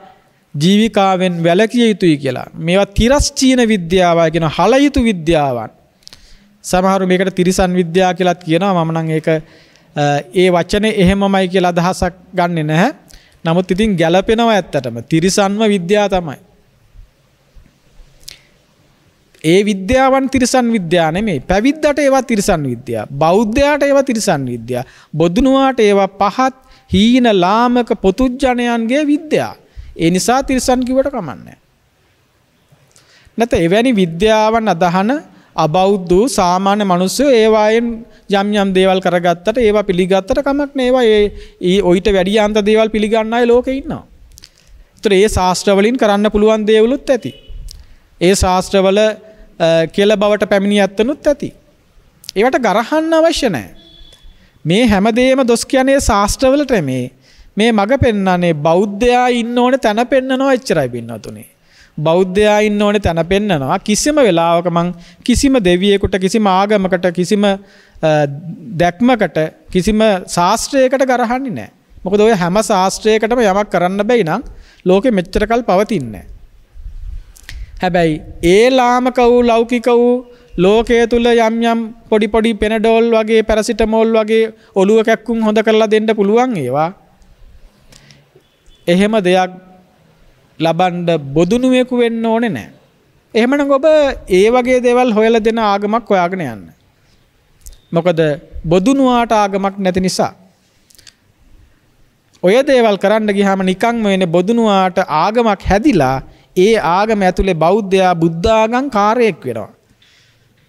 ජීවිකාවෙන් වැළකිය යුතුයි කියලා. මේවා තිරස්චීන විද්‍යාවයි කියන හල යුතු විද්‍යාවන්. සමහරු මේකට තිරිසන් විද්‍යාව කියලාත් කියනවා. මම නම් ඒක ඒ වචනේ එහෙමමයි කියලා අදහසක් ගන්නෙ නැහැ. නමුත් ඉතින් ගැළපෙනවා ඇත්තටම. තිරිසන්ම විද්‍යාව තමයි. ඒ විද්‍යාවන් තිරිසන් විද්‍යාව නෙමෙයි. පැවිද්දට ඒවා තිරිසන් විද්‍යාව. බෞද්ධයාට ඒවා තිරිසන් විද්‍යාව. බොදුනුවාට ඒවා පහත් හීන ලාමක පොතුජනයන්ගේ විද්‍යාව. ඒ නිසා තිරිසන් කිව්වට කමන්නේ නැත. එවැනි විද්‍යාවන් අදහන අබෞද්ධ සාමාන්‍ය මිනිස්සු ඒවායෙන් යම් යම් දේවල් කරගත්තට ඒවා පිළිගත්තට කමක් නෑ. ඒවා ඒ ඔయిత වැඩි අන්ත දේවල් පිළිගන්න අය ලෝකේ ඉන්නවා. ඒතර ඒ ශාස්ත්‍ර වලින් කරන්න පුළුවන් දේවලුත් ඇති. ඒ ශාස්ත්‍රවල කියල බවට පැමිණි ඇත්තනුත් ඇති. ඒවට ගරහන්න අවශ්‍ය නැහැ. මේ හැමදේම දොස් කියන්නේ ශාස්ත්‍රවලට මේ මග පෙන්නන්නේ බෞද්ධයා ඉන්න ඕනේ තැන පෙන්නනවා එච්චරයි පින්නතුනේ. බෞද්ධයා ඉන්න ඕනේ තැන පෙන්නනවා. කිසිම වෙලාවක මං කිසිම දෙවියෙකුට, කිසිම ආගමකට, කිසිම දැක්මකට, කිසිම ශාස්ත්‍රයකට ගරහන්නේ නැහැ. මොකද ඔය හැම ශාස්ත්‍රයකටම යමක් කරන්න බැයි නම් ලෝකෙ මෙච්චර කල් පවතින්නේ නැහැ. හැබැයි ඒ ලාමක වූ ලෞකික වූ ලෝකයේ තුල යම් යම් පොඩි පොඩි පෙනඩෝල් වගේ, පැරසිටමෝල් වගේ ඔලුව කැක්කුම් හොඳ කරලා දෙන්න පුළුවන් ඒවා. එහෙම දෙයක් ලබන්න බොදුනුවෙකු වෙන්න ඕනේ නැහැ. එහෙමනම් ඔබ ඒ වගේ දේවල් හොයලා දෙන ආගමක් හොයාගෙන යන්න. මොකද බොදුනුවාට ආගමක් නැති නිසා. ඔය දේවල් කරන්න ගියාම නිකන්ම වෙන්නේ බොදුනුවාට ආගමක් හැදිලා ඒ ආගම ඇතුලේ බෞද්ධයා බුද්ධාගම් කාර්යයක් වෙනවා.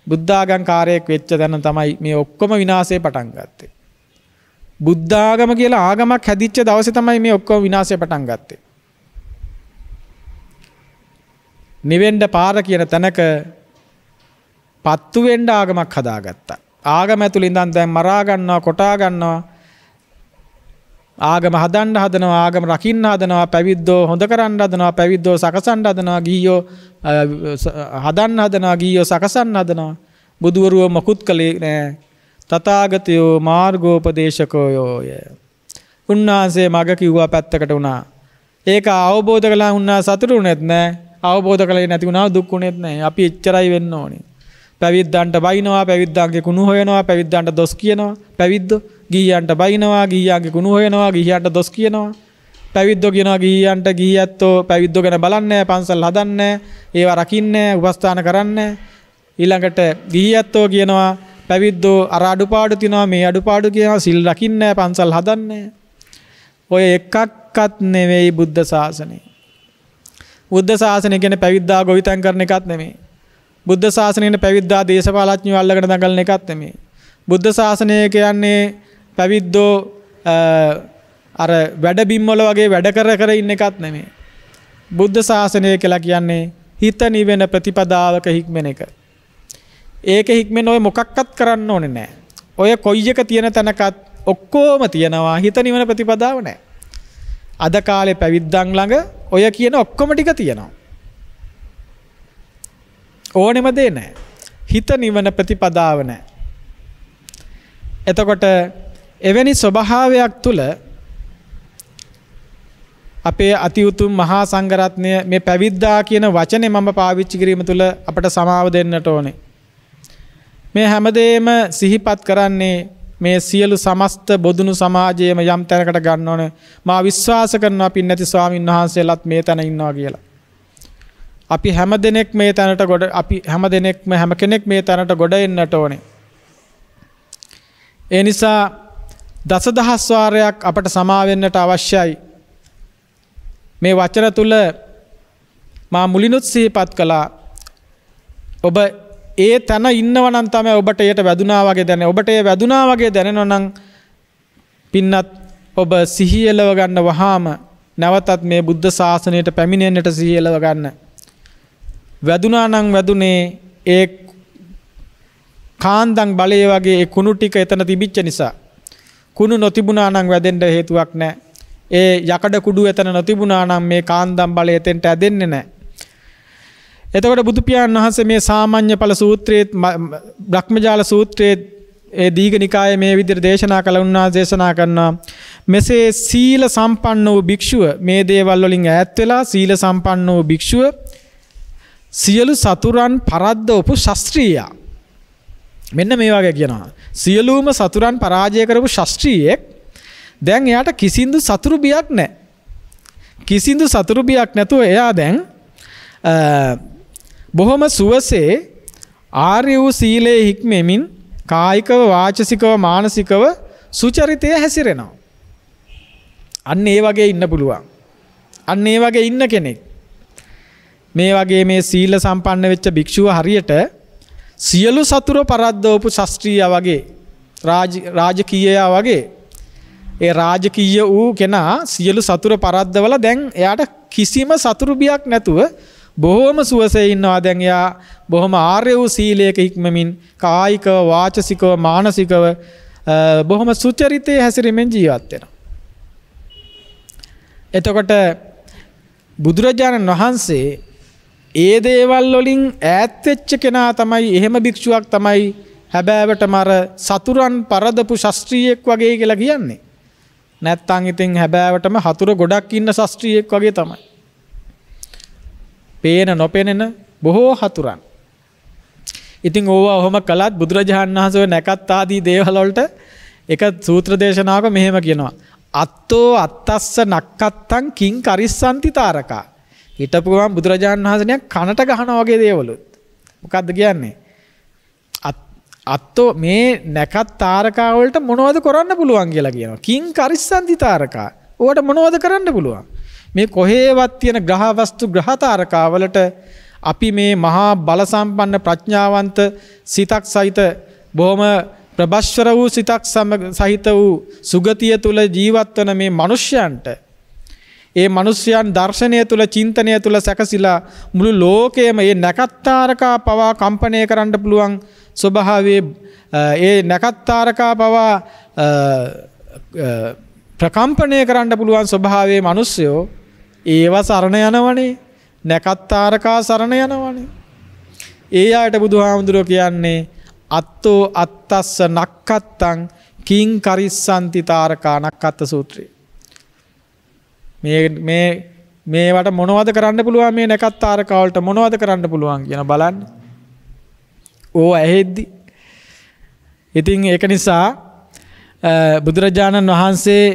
බුද්ධාගම් කාර්යයක් වෙච්ච තැන තමයි මේ ඔක්කොම විනාශය පටන් ගත්තේ. බුද්ධාගම කියලා ආගමක් හැදිච්ච දවසේ තමයි මේ ඔක්කොම විනාශය පටන් ගත්තේ. නිවෙන්න පාර කියන තැනක පත්තු වෙන්න ආගමක් හදාගත්තා. ආගම ඇතුළේ ඉඳන් දැන් මරා ගන්නවා, කොටා ගන්නවා. ආගම හදන්න හදනවා, ආගම රකින්න හදනවා, පැවිද්දෝ හොඳ කරන්න හදනවා, පැවිද්දෝ සකසන්න හදනවා, ගිහියෝ හදන්න හදනවා, ගිහියෝ සකසන්න හදනවා. බුදුවරුව මොකුත් කළේ නෑ. තථාගතයෝ මාර්ගෝපදේශකෝය. උන්වහන්සේ මග කිව්වා පැත්තකට වුණා. ඒක අවබෝධ කළා උන්වහන්සේ සතුටුුනේත් නෑ. අවබෝධ කළේ නැති වුණා දුක්ුනේත් නෑ. අපි එච්චරයි වෙන්න ඕනේ. පැවිද්දන්ට බයිනවා, පැවිද්දාන්ගේ කුණු හොයනවා, පැවිද්දන්ට දොස් කියනවා. පැවිද්දෝ ගිහියන්ට බයිනවා, ගිහියන්ගේ කුණු හොයනවා, ගිහියන්ට දොස් කියනවා. පැවිද්දෝ කියනවා ගිහියන්ට ගිහියැත්තෝ පැවිද්දෝ ගැන බලන්නේ නැහැ, පන්සල් හදන්නේ නැහැ, ඒවා රකින්නේ නැහැ, උපස්ථාන කරන්නේ නැහැ. ඊළඟට ගිහියැත්තෝ කියනවා පැවිද්දෝ අර අඩුපාඩු තියනවා, මේ අඩුපාඩු කියනවා, සිල් රකින්නේ නැහැ, පන්සල් හදන්නේ නැහැ. ඔය එකක්වත් නෙවෙයි බුද්ධ ශාසනය. බුද්ධ ශාසනය කියන්නේ පැවිද්දා ගොවිතැන් කරන එකක් නෙමෙයි. බුද්ධ ශාසනයේ පැවිද්දා දේශපාලඥයෝ අල්ලගෙන දඟලන එකක් නෙමෙයි. බුද්ධ ශාසනය කියන්නේ පැවිද්දෝ අර වැඩ බිම්වල වගේ වැඩ කර ඉන්න එකක් නෙමෙයි. බුද්ධ ශාසනය කියලා කියන්නේ හිත නිවෙන ප්‍රතිපදාවක හික්මන එක. ඒක හික්මෙන් ඔය මොකක්වත් කරන්න ඕනේ නැහැ. ඔය කොයි එක තියෙන තැනකත් ඔක්කොම තියනවා, හිත නිවන ප්‍රතිපදාව නැහැ. අද කාලේ පැවිද්දන් ළඟ ඔය කියන ඔක්කොම ටික තියෙනවා. ඕනෙම දේ නැහැ. හිත නිවන ප්‍රතිපදාව නැහැ. එතකොට එවැනි ස්වභාවයක් තුල අපේ අති උතුම් මහා සංඝරත්නය මේ පැවිද්දා කියන වචනේ මම පාවිච්චි කිරීම තුල අපට සමාව දෙන්නට ඕනේ. මේ හැමදේම සිහිපත් කරන්නේ මේ සියලු සමස්ත බොදුණු සමාජයේම යම් තැනකට ගන්න ඕනේ. මා විශ්වාස කරනවා පින්නති ස්වාමීන් වහන්සේලාත් මේ තැන ඉන්නවා කියලා. අපි හැමදෙනෙක් මේ තැනට අපි හැමදෙනෙක්ම හැම කෙනෙක් මේ තැනට ගොඩ එන්නට ඕනේ. ඒ නිසා දසදහස් වාරයක් අපට සමා වෙන්නට අවශ්‍යයි. මේ වචන තුල මා මුලිනුත් සිහිපත් කළා. ඔබ ඒ තැන ඉන්නව නම් තමයි ඔබට ඒට වැදුනා වගේ දැනෙන්නේ. ඔබට ඒ වැදුනා වගේ දැනෙනවා නම් පින්නත් ඔබ සිහිය එලව ගන්න වහාම නැවතත් මේ බුද්ධ ශාසනයට පැමිණෙන්නට සිහිය එලව ගන්න. වැදුනා නම් වැදුනේ ඒ කාන්දන් බලයේ වගේ ඒ කුණු ටික එතන තිබිච්ච නිසා. කුණු නොතිබුණා නම් වැදෙන්න හේතුවක් නැහැ. ඒ යකඩ කුඩු එතන නොතිබුණා නම් මේ කාන්දන් බලය එතෙන්ට ඇදෙන්නේ නැහැ. එතකොට බුදු පියාණන් වහන්සේ මේ සාමාන්‍ය ඵල සූත්‍රයේ බ්‍රහ්මජාල සූත්‍රයේ ඒ දීඝනිකායේ මේ විදිහට දේශනා කළ උන්වහන්සේ දේශනා කරනවා මෙසේ සීල සම්පන්න වූ භික්ෂුව මේ දේවල් වලින් ඈත් වෙලා සීල සම්පන්න වූ භික්ෂුව සියලු සතුරන් පරද්දවපු ශාස්ත්‍රීයා. මෙන්න මේ වගේ කියනවා. සියලුම සතුරන් පරාජය කරපු ශාස්ත්‍රීයෙක් දැන් එයාට කිසිඳු සතුරු බියක් නැහැ. කිසිඳු සතුරු බියක් නැතුව එයා දැන් බොහොම සුවසේ ආර්ය වූ සීලයේ හික්මෙමින් කායිකව වාචසිකව මානසිකව සුචරිතය හැසිරෙනවා. අන්න ඒ වගේ ඉන්න පුළුවන්. අන්න ඒ වගේ ඉන්න කෙනෙක් මේ වගේ මේ සීල සම්පන්න වෙච්ච භික්ෂුව හරියට සියලු සතුරු පරද්දවපු ශාස්ත්‍රීය වගේ රාජකීයයා වගේ ඒ රාජකීය වූ කෙනා සියලු සතුරු පරද්දවල දැන් එයාට කිසිම සතුරු බියක් නැතුව බොහොම සුවසේ ඉන්නවා. දැන් එයා බොහොම ආර්ය වූ සීලයක හික්මමින් කායිකව වාචසිකව මානසිකව බොහොම සුචරිතයේ හැසිරීමෙන් ජීවත් වෙනවා. එතකොට බුදුරජාණන් වහන්සේ ඒ දේවල් වලින් ඈත් වෙච්ච කෙනා තමයි, එහෙම භික්ෂුවක් තමයි හැබෑවටම අර සතුරන් පරදපු ශාස්ත්‍රීයෙක් වගේ කියලා කියන්නේ. නැත්තම් ඉතින් හැබෑවටම හතුරු ගොඩක් ඉන්න ශාස්ත්‍රීයෙක් වගේ තමයි. පේන නොපෙනෙන බොහෝ හතුරන්. ඉතින් ඕවා ඔහොම කළත් බුදුරජාණන් වහන්සේ නැකත් ආදී දේවල් වලට එක සූත්‍ර දේශනාවක මෙහෙම කියනවා. අත්තෝ අත්තස්ස නක්කත්තං කිං කරිස්සanti තාරකා. හිටපු ගමන් බුදුරජාණන් වහන්සේ කනට ගහනවා වගේ දේවලුත්. මොකද්ද කියන්නේ? අත්තෝ මේ නැකත් තාරකා වලට මොනවද කරන්න පුළුවන් කියලා කියනවා. කිං කරිස්සanti තාරකා. ඕවට මොනවද කරන්න පුළුවන්? මේ කොහේවත් තියෙන ග්‍රහ වස්තු ග්‍රහ තාරකා වලට අපි මේ මහා බල සම්පන්න ප්‍රඥාවන්ත සිතක් සහිත බොහොම ප්‍රබශ්වර වූ සිතක් සහිත වූ සුගතිය තුල ජීවත් වන මේ මිනිස්යන්ට ඒ මිනිස්යන් දර්ශනය තුල චින්තනය තුල සැකසিলা මුළු ලෝකයේම මේ නැකත්තාරකා පවා කම්පණය කරන්න පුළුවන් ස්වභාවයේ ඒ නැකත්තාරකා පවා ප්‍රකම්පණය කරන්න පුළුවන් ස්වභාවයේ මිනිස්සයෝ ඒව සරණ යනවනේ. නැකත්තාරකා සරණ යනවනේ. ඒ ආයත බුදුහාමුදුරුවෝ කියන්නේ අත්තෝ අත්තස්ස නක්කත්තං කිං කරිස්සanti තාරකා නක්කත්ත සූත්‍රය. මේවට මොනවද කරන්න පුළුවන්? මේ නැකත්තාරකා වලට මොනවද කරන්න පුළුවන් කියන බලන්න. ඕ ඇහෙද්දි. ඉතින් ඒක නිසා බුදුරජාණන් වහන්සේ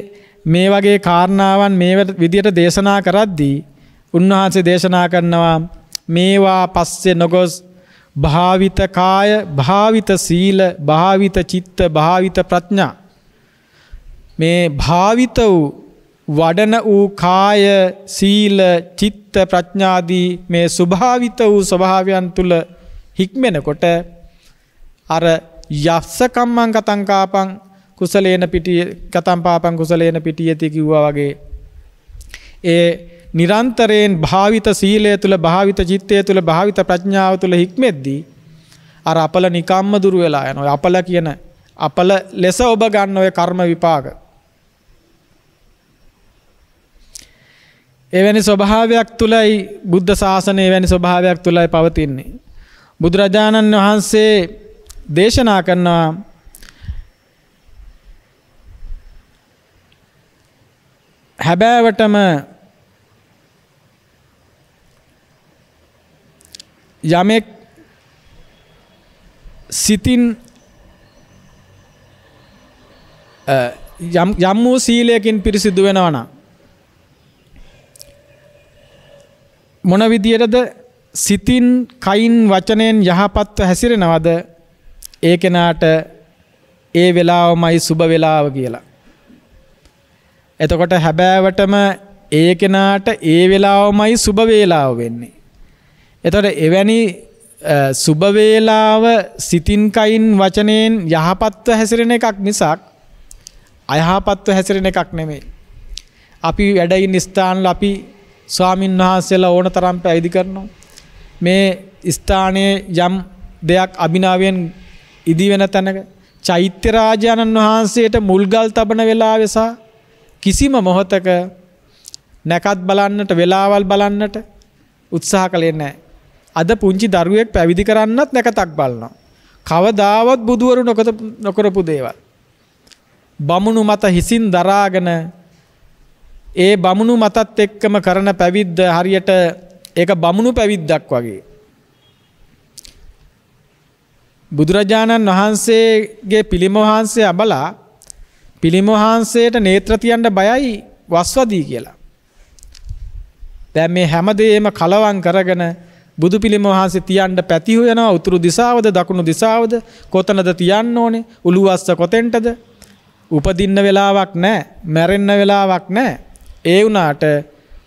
මේ වගේ කාරණාවන් මේ විදියට දේශනා කරද්දී උන්වහන්සේ දේශනා කරනවා මේවා පස්සේ නොගොස් භාවිත කාය, භාවිත සීල, භාවිත චිත්ත, භාවිත ප්‍රඥා, මේ භාවිත වූ වඩන වූ කාය, සීල, චිත්ත, ප්‍රඥාදී මේ ස්වභාවිත වූ ස්වභාවයන් තුල හික්මෙනකොට අර යස්ස කම්මං කතං කාපං කුසලේන පිටිය කතං පාපං කුසලේන පිටියති කිව්වා වගේ ඒ නිරන්තරයෙන් භාවිත සීලය තුල, භාවිත චිත්තය තුල, භාවිත ප්‍රඥාව තුල හික්මෙද්දී අර අපල නිකම්ම දුර වෙලා යනවා. අපල කියන අපල ලෙස ඔබ ගන්න ඔය කර්ම විපාක. එවැනි ස්වභාවයක් තුලයි බුද්ධ ශාසනය එවැනි ස්වභාවයක් තුලයි පවතින්නේ. බුදුරජාණන් වහන්සේ දේශනා කරනවා හැබෑවටම යමෙක් සිතින් යම් වූ සීලයකින් පිරිසිදු වෙනවා නම් මොන විදියටද සිතින් කයින් වචනයෙන් යහපත්ව හැසිරෙනවද ඒ කෙනාට ඒ වෙලාවමයි සුබ වෙලාව කියලා. එතකොට හැබෑවටම ඒ කෙනාට ඒ වෙලාවමයි සුබ වේලාව වෙන්නේ. එතකොට එවැනි සුබ වේලාව සිතින් කයින් වචනයෙන් යහපත්ව හැසිරෙන එකක් මිසක් අයහපත්ව හැසිරෙන එකක් නෙමෙයි. අපි වැඩ ඉන්න ස්ථානවල අපි ස්වාමින් වහන්සේලා ඕන තරම් පැවිදි කරනවා. මේ ස්ථානයේ යම් දෙයක් අභිනවයෙන් ඉදි වෙන තැනක චෛත්‍ය රාජානන් වහන්සේට මුල්ගල් තබන වෙලාවෙ සහ කිසිම මොහොතක නැකත් බලන්නට වෙලාවල් බලන්නට උත්සාහ කළේ නැහැ. අද පුංචි දරුවෙක් පැවිදි කරන්නත් නැකතක් බලනවා. කවදාවත් බුදුවරු නොකරපු දේවල්. බමුණු මත හිසින් දරාගෙන ඒ බමුණු මතත් එක්කම කරන පැවිද්ද හරියට ඒක බමුණු පැවිද්දක් වගේ. බුදුරජාණන් වහන්සේගේ පිළිම වහන්සේ අබලා පිළිම වහන්සේට නේත්‍ර තියන්න බයයි වස්වදී කියලා. දැන් මේ හැමදේම කලවම් කරගෙන බුදු පිළිම වහන්සේ තියන්න පැති හොයනවා. උතුරු දිශාවද දකුණු දිශාවද කොතනද තියන්න ඕනේ? උළුවස්ස කොතෙන්ටද? උපදින්න වෙලාවක් නැහැ. මැරෙන්න වෙලාවක් නැහැ. ඒ වුණාට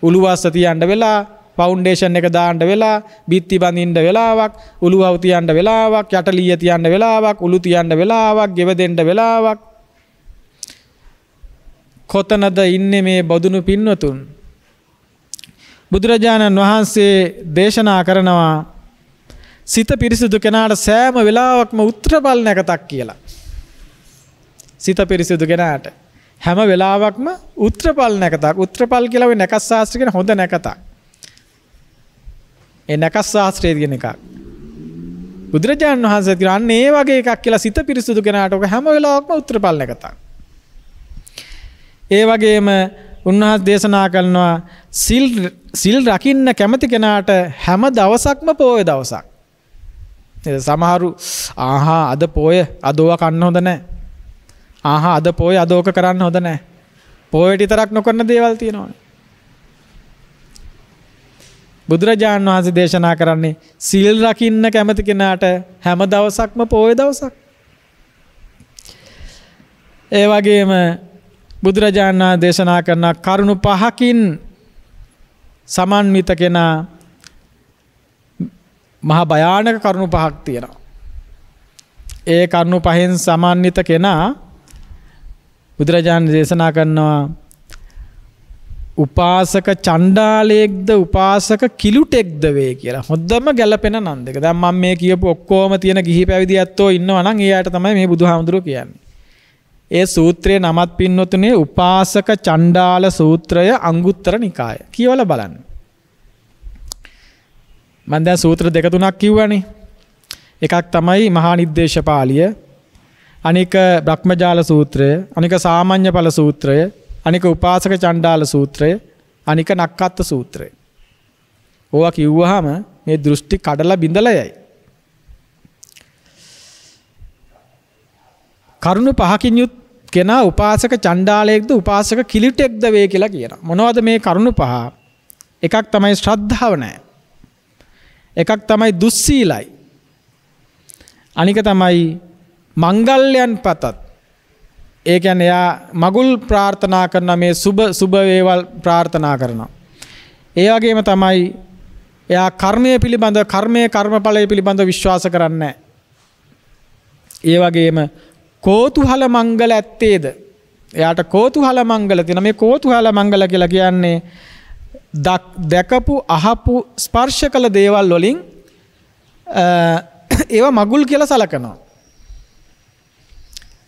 උළුවස්ස තියන්න වෙලා, ෆවුන්ඩේෂන් එක දාන්න වෙලා, බිත්ති බඳින්න වෙලාවක්, උළුවව තියන්න වෙලාවක්, යටලිය තියන්න වෙලාවක්, උළු තියන්න වෙලාවක්, ගෙව දෙන්න වෙලාවක්. කොතනද ඉන්නේ මේ බොදුනු පින්වතුන්? බුදුරජාණන් වහන්සේ දේශනා කරනවා සිත පිරිසිදු කෙනාට සෑම වෙලාවකම උත්තරපල් නැකතක් කියලා. සිත පිරිසිදු කෙනාට හැම වෙලාවකම උත්තරපල් නැකතක්. උත්තරපල් කියලා ඔය නැකත් ශාස්ත්‍රය කියන හොඳ නැකතක්. ඒ නැකත් ශාස්ත්‍රය කියන එකක්. බුදුරජාණන් වහන්සේ කියන අන්න ඒ වගේ එකක් කියලා සිත පිරිසිදු කෙනාට ඔක හැම වෙලාවකම උත්තරපල් නැකතක්. ඒ වගේම උන්වහන්සේ දේශනා කරනවා සිල් රකින්න කැමති කෙනාට හැම දවසක්ම පොය දවසක්. සමහරු අද පොය අදෝව කන්න හොඳ නැහැ. අද පොය අදෝක කරන්න හොඳ නැහැ. පොයට විතරක් නොකරන දේවල් තියෙනවානේ. බුදුරජාණන් වහන්සේ දේශනා කරන්නේ සිල් රකින්න කැමති කෙනාට හැම දවසක්ම පොය දවසක්. ඒ වගේම බුදුරජාණන් වහන්සේ දේශනා කරන කරුණු පහකින් සමන්විත කෙනා මහා භයානක කරුණු පහක් තියෙනවා. ඒ කරුණු පහෙන් සමන්විත කෙනා බුදුරජාණන් දේශනා කරනවා උපාසක චණ්ඩාලයෙක්ද උපාසක කිලුටෙක්ද වේ කියලා. හොඳම ගැලපෙන නම් දෙක. දැන් මම මේ කියපු ඔක්කොම තියෙන ගිහි පැවිදි ඇත්තෝ ඉන්නවා නම් ඒ අයට තමයි මේ බුදුහාමුදුරුවෝ කියන්නේ. ඒ සූත්‍රයේ නමත් පින්නතුනේ උපාසක චණ්ඩාල සූත්‍රය අංගුත්තර නිකාය. කියවලා බලන්න. මම දැන් සූත්‍ර දෙක තුනක් කිව්වනේ. එකක් තමයි මහා නිද්දේශපාලිය, අනික බ්‍රහ්මජාල සූත්‍රය, අනික සාමාන්‍ය ඵල සූත්‍රය, අනික උපාසක චණ්ඩාල සූත්‍රය, අනික නක්කත්ත සූත්‍රය. ඕවා කිව්වහම මේ දෘෂ්ටි කඩලා බිඳලා යයි. කරුණු පහකින් යුත් කෙනා උපාසක චණ්ඩාලයෙක්ද උපාසක කිලිටෙක්ද වේ කියලා කියනවා. මොනවද මේ කරුණු පහ? එකක් තමයි ශ්‍රද්ධාව නැහැ. එකක් තමයි දුස්සීලයි. අනික තමයි මංගල්‍යයන් පතත්. ඒ කියන්නේ එයා මගුල් ප්‍රාර්ථනා කරන මේ සුබ වේවල් ප්‍රාර්ථනා කරනවා. ඒ වගේම තමයි එයා කර්මය පිළිබඳ කර්මඵලය පිළිබඳ විශ්වාස කරන්නේ නැහැ. ඒ වගේම කෝතුහල මංගල ඇත්තේද? එයාට කෝතුහල මංගල තියෙන මේ කෝතුහල මංගල කියලා කියන්නේ දැකපු අහපු ස්පර්ශ කළ දේවල් වලින් ඒවා මගුල් කියලා සලකනවා.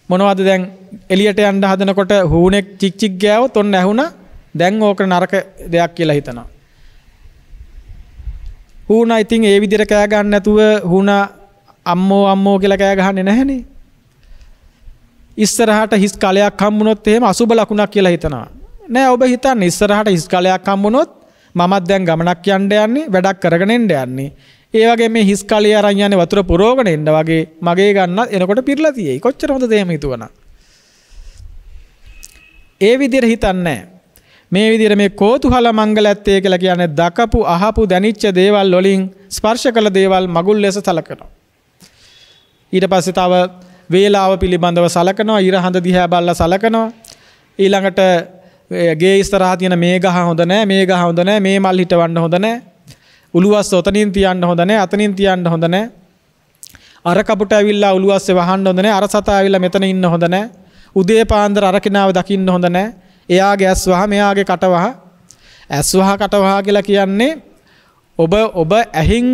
මොනවද දැන් එළියට යන්න හදනකොට හූනෙක් චික් චික් ගෑවොත් ඔන්න ඇහුණා දැන් ඕක නරක දෙයක් කියලා හිතනවා. හූනා ඉතින් ඒ විදිහට කෑ ගන්න නැතුව හූනා අම්මෝ කියලා කෑ ගහන්නේ නැහනේ. ඉස්සරහට හිස් කලයක් හම්බුනොත් එහෙම අසුබ ලකුණක් කියලා හිතනවා. නෑ ඔබ හිතන්නේ ඉස්සරහට හිස් කලයක් හම්බුනොත් මමත් දැන් ගමනක් යන්න යන්නේ වැඩක් කරගෙන එන්න යන්නේ. ඒ වගේ මේ හිස් කලිය අරන් යන්නේ වතුර පුරවගෙන එන්න වගේ මගේ ගන්නත් එනකොට පිරලා තියෙයි. කොච්චර හොඳද එහෙම හිතුවනම්. ඒ විදිහට හිතන්නේ මේ විදිහට මේ කෝතුහල මංගලත්තේ කියලා කියන්නේ දකපු අහපු දැනිච්ච දේවල් වලින් ස්පර්ශ කළ දේවල් මගුල් ලෙස සලකනවා. ඊට පස්සේ තව වේලාව පිළිබඳව සලකනවා, ඉර හඳ දිහා බලලා සලකනවා. ඊළඟට ගේ ඉස්සරහා තියෙන මේ ගහ හොඳ නැහැ, මේ ගහ හොඳ නැහැ, මේ මල් හිටවන්න හොඳ නැහැ. උළුවස්ස ඔතනින් තියන්න හොඳ නැහැ, අතනින් තියන්න හොඳ නැහැ. අර කපුට ඇවිල්ලා උළුවස්සේ වහන්න හොඳ නැහැ, අර සතා ඇවිල්ලා මෙතන ඉන්න හොඳ නැහැ. උදේ පාන්දර අර කෙනාව දකින්න හොඳ නැහැ. එයාගේ ඇස් වහ, මෙයාගේ කට වහ. ඇස් වහ කට වහ කියලා කියන්නේ ඔබ ඇහින්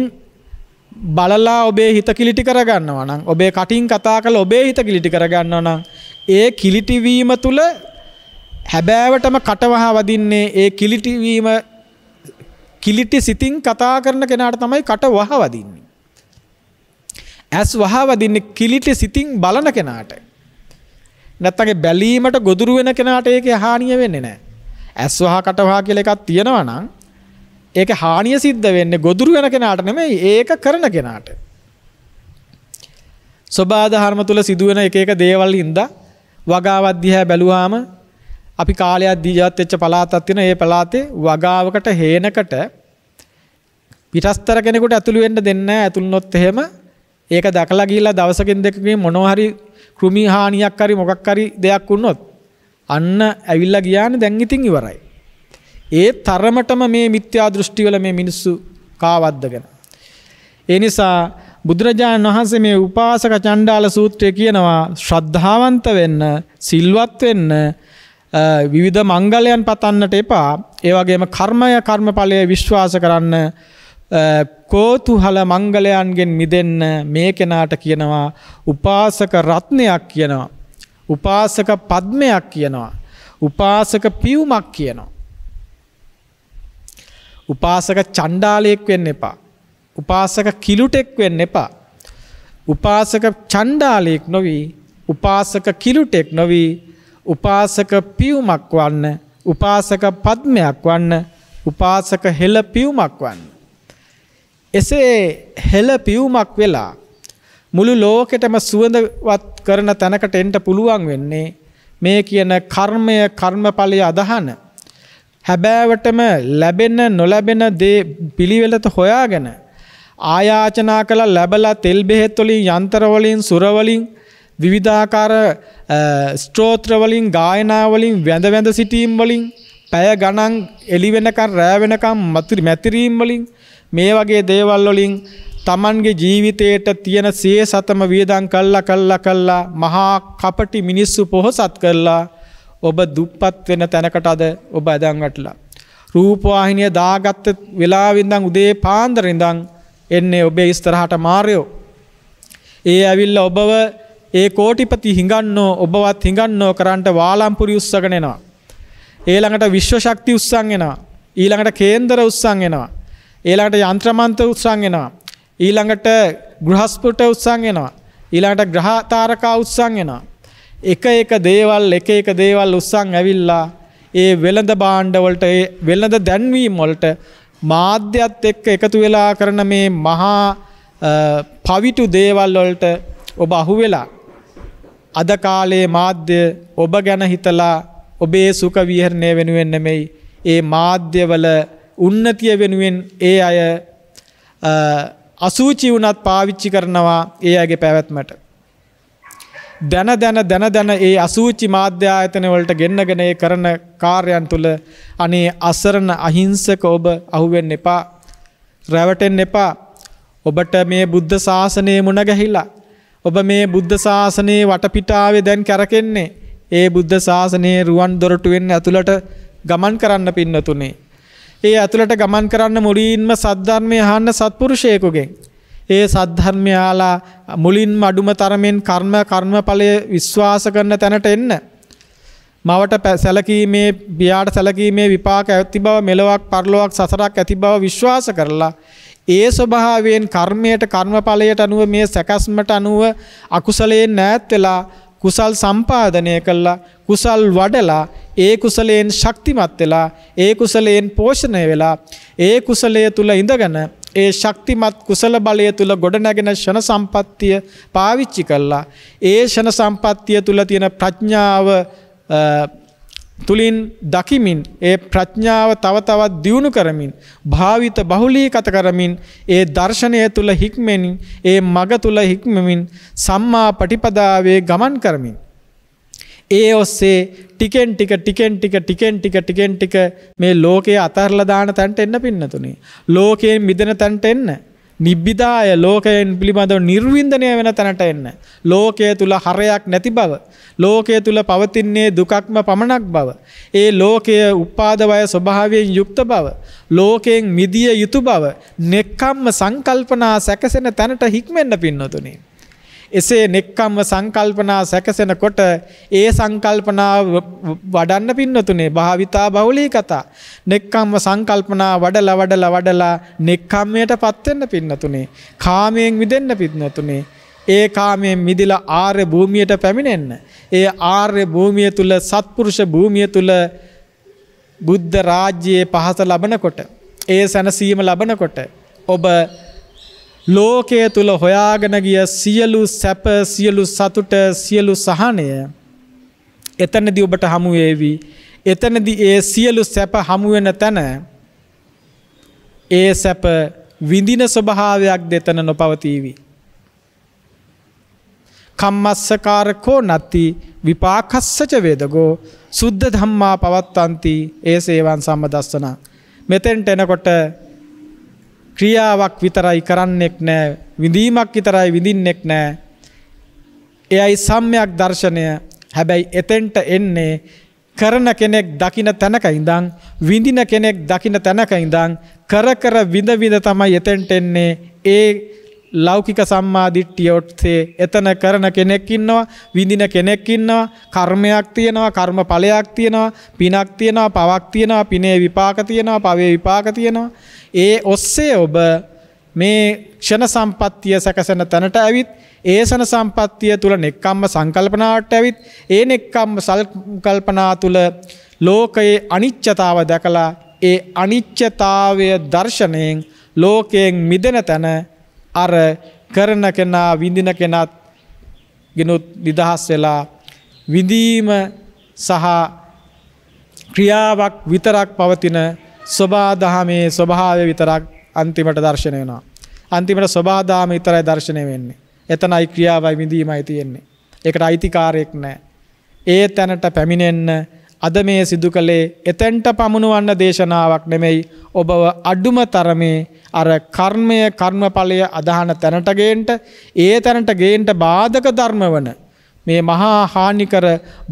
බලලා ඔබේ හිත කිලිටි කරගන්නවා නම්, ඔබේ කටින් කතා කරලා ඔබේ හිත කිලිටි කරගන්නවා නම්, ඒ කිලිටි වීම තුල හැබෑවටම කටවහ වදින්නේ ඒ කිලිටි වීම කිලිටි සිතින් කතා කරන කෙනාට තමයි කට වහ වදින්නේ. ඇස් වහ වදින්නේ කිලිටි සිතින් බලන කෙනාට. නැත්තම් බැලීමට ගොදුරු වෙන කෙනාට ඒකේ හානිය වෙන්නේ නැහැ. ඇස් වහ කට වහ කියලා එකක් තියෙනවා නම් ඒක හානිය සිද්ධ වෙන්නේ ගොදුරු වෙන කෙනාට නෙමෙයි, ඒක කරන කෙනාට. සබා දහර්ම තුල සිදුවෙන එක දේවල් හින්දා වගාවක් දිහා බැලුවාම අපි කාලයක් ජීවත් වෙච්ච පළාතක් තියෙන. ඒ පළාතේ වගාවකට හේනකට පිටස්තර කෙනෙකුට ඇතුළු වෙන්න දෙන්නේ නැහැ. ඇතුළුනොත් එහෙම ඒක දැකලා ගිහිල්ලා දවසකින් දෙකකින් මොනවා හරි කෘමි හානියක් හරි මොකක් හරි දෙයක් වුණොත් අන්න ඇවිල්ලා ගියානේ දැන් ඉතින් ඉවරයි. ඒ තරමටම මේ මිත්‍යා දෘෂ්ටි වල මේ මිනිස්සු කාවද්දගෙන. ඒ නිසා බුදුරජාණන් වහන්සේ මේ උපාසක චණ්ඩාල සූත්‍රය කියනවා ශ්‍රද්ධාවන්ත වෙන්න, සිල්වත් වෙන්න, විවිධ මංගලයන් පතන්නට එපා. ඒ වගේම කර්මඵලය විශ්වාස කරන්න, කෝතුහල මංගලයන්ගෙන් මිදෙන්න මේ කෙනාට කියනවා උපාසක රත්නයක් කියනවා, උපාසක පද්මයක් කියනවා, උපාසක පියුමක් කියනවා. උපාසක චණ්ඩාලයෙක් වෙන්න එපා. උපාසක කිලුටෙක් වෙන්න එපා. උපාසක චණ්ඩාලයෙක් නොවි, උපාසක කිලුටෙක් නොවි, උපාසක පියුමක් වන්න, උපාසක පද්මයක් වන්න, උපාසක හෙළ පියුමක් වන්න. එසේ හෙළ පියුමක් වෙලා මුළු ලෝකෙටම සුවඳවත් කරන තැනකට එන්න පුළුවන් වෙන්නේ මේ කියන කර්මය කර්මඵලය අදහන හැබෑවටම ලැබෙන නොලැබෙන දේ පිළිවෙලට හොයාගෙන ආයාචනා කළ ලැබලා තෙල් බෙහෙත් වලින්, යන්ත්‍ර වලින්, සුර වලින්, විවිධාකාර ස්තෝත්‍ර වලින්, ගායනා වලින්, වැඳ සිටීම් වලින්, පැය ගණන් එළි වෙනකන් රැ වෙනකන් මැතිරීම් වලින්, මේ වගේ දේවල් වලින් Tamanගේ ජීවිතයට තියෙන සියසතම වියදම් කළා මහා කපටි මිනිස්සු පොහසත් කරලා ඔබ දුප්පත් වෙන තැනකට අද ඔබ ඇදන් වැටලා. රූපවාහිනිය දාගත්ත වෙලාවෙ ඉඳන් උදේ පාන්දර ඉඳන් එන්නේ ඔබේ ඉස්සරහට මාරයෝ. ඒ ඇවිල්ලා ඔබව ඒ කෝටිපති හිඟන්නෝ, ඔබවත් හිඟන්නෝ කරන්ට වාලම්පුරි උස්සගෙන එනවා. ඊළඟට විශ්ව ශක්ති උස්සන් එනවා. ඊළඟට කේන්දර උස්සන් එනවා. ඊළඟට යන්ත්‍රමන්ත්‍ර උස්සන් එනවා. ඊළඟට ගෘහස්පුට උස්සන් එනවා. ඊළඟට ග්‍රහ තාරකා උස්සන් එනවා. එක එක දේවල් උස්සන් ඇවිල්ලා ඒ වෙළඳ භාණ්ඩ වලට, ඒ වෙළඳ දැන්වීම් වලට මාධ්‍යත් එක්ක එකතු වෙලා කරන මේ මහා පවිතු දේවල් වලට ඔබ අහුවෙලා අද කාලේ මාධ්‍ය ඔබ ගැන හිතලා ඔබේ සුඛ විහරණය වෙනුවෙන් නෙමෙයි ඒ මාධ්‍යවල උන්නතිය වෙනුවෙන් ඒ අය අසුචි වුණත් පාවිච්චි කරනවා ඒ අයගේ පැවැත්මට. දැන ඒ අසුචි මාධ්‍ය ආයතන වලට ගෙන්නගෙන ඒ කරන කාර්යයන් තුල අනේ අසරණ අහිංසක ඔබ අහුවෙන්න එපා. රැවටෙන්න එපා. ඔබට මේ බුද්ධ ශාසනය මුණ ගැහිලා ඔබ මේ බුද්ධ ශාසනයේ වටපිටාවේ දැන් කැරකෙන්නේ ඒ බුද්ධ ශාසනයේ රුවන් දොරටුවෙන් ඇතුළට ගමන් කරන්න පින්නතුනේ. ඒ ඇතුළට ගමන් කරන්න මුලින්ම සද්ධර්මය අහන්න සත්පුරුෂයෙකුගෙන්. ඒ සද්ධර්මය ආලා මුලින්ම අඩුම තරමෙන් කර්මඵලය විශ්වාස කරන තැනට එන්න. මවට සැලකීමේ පියාට සැලකීමේ විපාක ඇති බව මෙලොවක් පරලොවක් සසරක් ඇති බව විශ්වාස කරලා ඒ ස්වභාවයෙන් කර්මයට කර්මඵලයට අනුව මේ සැකස්මට අනුව අකුසලයෙන් ඈත් වෙලා කුසල් සම්පාදනය කළා කුසල් වඩලා ඒ කුසලයෙන් ශක්තිමත් වෙලා ඒ කුසලයෙන් පෝෂණය වෙලා ඒ කුසලය තුල ඉඳගෙන ඒ ශක්තිමත් කුසල බලය තුල ගොඩනැගෙන ෂණ සම්පත්තිය පාවිච්චි කළා ඒ ෂණ සම්පත්තිය තුල තියෙන ප්‍රඥාව තුලින් දකිමින් ඒ ප්‍රඥාව තව තවත් දියුණු කරමින් භාවිත බහුලීගත කරමින් ඒ දර්ශනය තුල හික්මෙමින් ඒ මග තුල හික්මෙමින් සම්මා පටිපදාවේ ගමන් කරමින් ඒ ඔස්සේ ටිකෙන් ටික මේ ලෝකයේ අතහැරලා දාන තැනට එන්න පින්නතුනේ ලෝකයෙන් මිදෙන තැනට එන්න නිබ්බිදාය ලෝකයෙන් පිළිබඳව නිර්වින්දනය වෙන තැනට එන්න ලෝකයේ තුල හරයක් නැති බව ලෝකයේ තුල පවතින්නේ දුකක්ම පමණක් බව ඒ ලෝකයේ උපාද වය ස්වභාවයෙන් යුක්ත බව ලෝකයෙන් මිදිය යුතු බව නෙක්ඛම්ම සංකල්පනා සැකසෙන තැනට හික්මෙන්න පින්නතුනේ එසේ නෙක්ඛම්ම සංකල්පනා සැකසෙනකොට ඒ සංකල්පනා වඩන්න පින්නතුනේ භාවිතා බහුලීකතා නෙක්ඛම්ම සංකල්පනා වඩලා නෙක්ඛම්මයටපත් වෙන්න පින්නතුනේ කාමයෙන් මිදෙන්න පින්නතුනේ ඒ කාමයෙන් මිදලා ආර්ය භූමියට පැමිණෙන්න ඒ ආර්ය භූමිය තුල සත්පුරුෂ භූමිය තුල බුද්ධ රාජ්‍යයේ පහස ලබනකොට ඒ සැනසීම ලබනකොට ඔබ ලෝකයේ තුල හොයාගෙන ගිය සියලු සැප සියලු සතුට සියලු සහනය එතනදී ඔබට හමු වේවි. එතනදී ඒ සියලු සැප හමු වෙන තැන ඒ සැප විඳින ස්වභාවයක් දෙතන නොපවතීවි. කම්මස්සකාරකෝ නත්ති විපාකස්සච වේදගෝ සුද්ධ ධම්මා පවත්තන්ති ඒ සේවං සම්මදස්සන. මෙතෙන්ට එනකොට ක්‍රියාවක් විතරයි කරන්නෙක් නෑ විඳීමක් විතරයි විඳින්නෙක් නෑ එයයි සම්‍යක් දර්ශනය. හැබැයි එතෙන්ට එන්නේ කරන කෙනෙක් දකින තැනක ඉඳන් විඳින කෙනෙක් දකින තැනක ඉඳන් කර විඳ තමයි එතෙන්ට එන්නේ. ඒ ලෞකික සම්මාදිට්ඨිය ඔස්සේ එතන කරන කෙනෙක් ඉන්නවා විඳින කෙනෙක් ඉන්නවා කර්මයක් තියෙනවා කර්මඵලයක් තියෙනවා පිනක් තියෙනවා පවක් තියෙනවා පිනේ විපාක තියෙනවා පවේ විපාක තියෙනවා. ඒ ඔස්සේ ඔබ මේ ක්ෂණ සම්පත්තිය සැකසෙන තැනට ඇවිත් ඒ ක්ෂණ සම්පත්තිය තුල නෙක්ඛම්ම සංකල්පනාවට ඇවිත් ඒ නෙක්ඛම්ම සංකල්පනා තුල ලෝකයේ අනිච්චතාව දැකලා ඒ අනිච්චතාවය දර්ශනයෙන් ලෝකයෙන් මිදෙන තැන අර කරන කෙනා විඳින කෙනත් ගිනුත් නිදහස් වෙලා විඳීම සහ ක්‍රියාවක් විතරක් පවතින සබාදහමේ ස්වභාවය විතරක් අන්තිමට දැర్శණය වෙනවා. අන්තිමට සබාදහම විතරයි දැర్శණය වෙන්නේ. එතනයි ක්‍රියාවයි විඳීමයි තියෙන්නේ. ඒකට අයිතිකාරයක් නැහැ. ඒ තැනට පැමිණෙන්න අද මේ සිදු කළේ එතෙන්ට පමුණවන්න දේශනාවක් නෙමෙයි ඔබව අඩුම තරමේ අර කර්මය කර්මඵලය අදහන තැනට ගේන්න ඒ තැනට ගේන්න බාධක ධර්ම වන මේ මහා හානිකර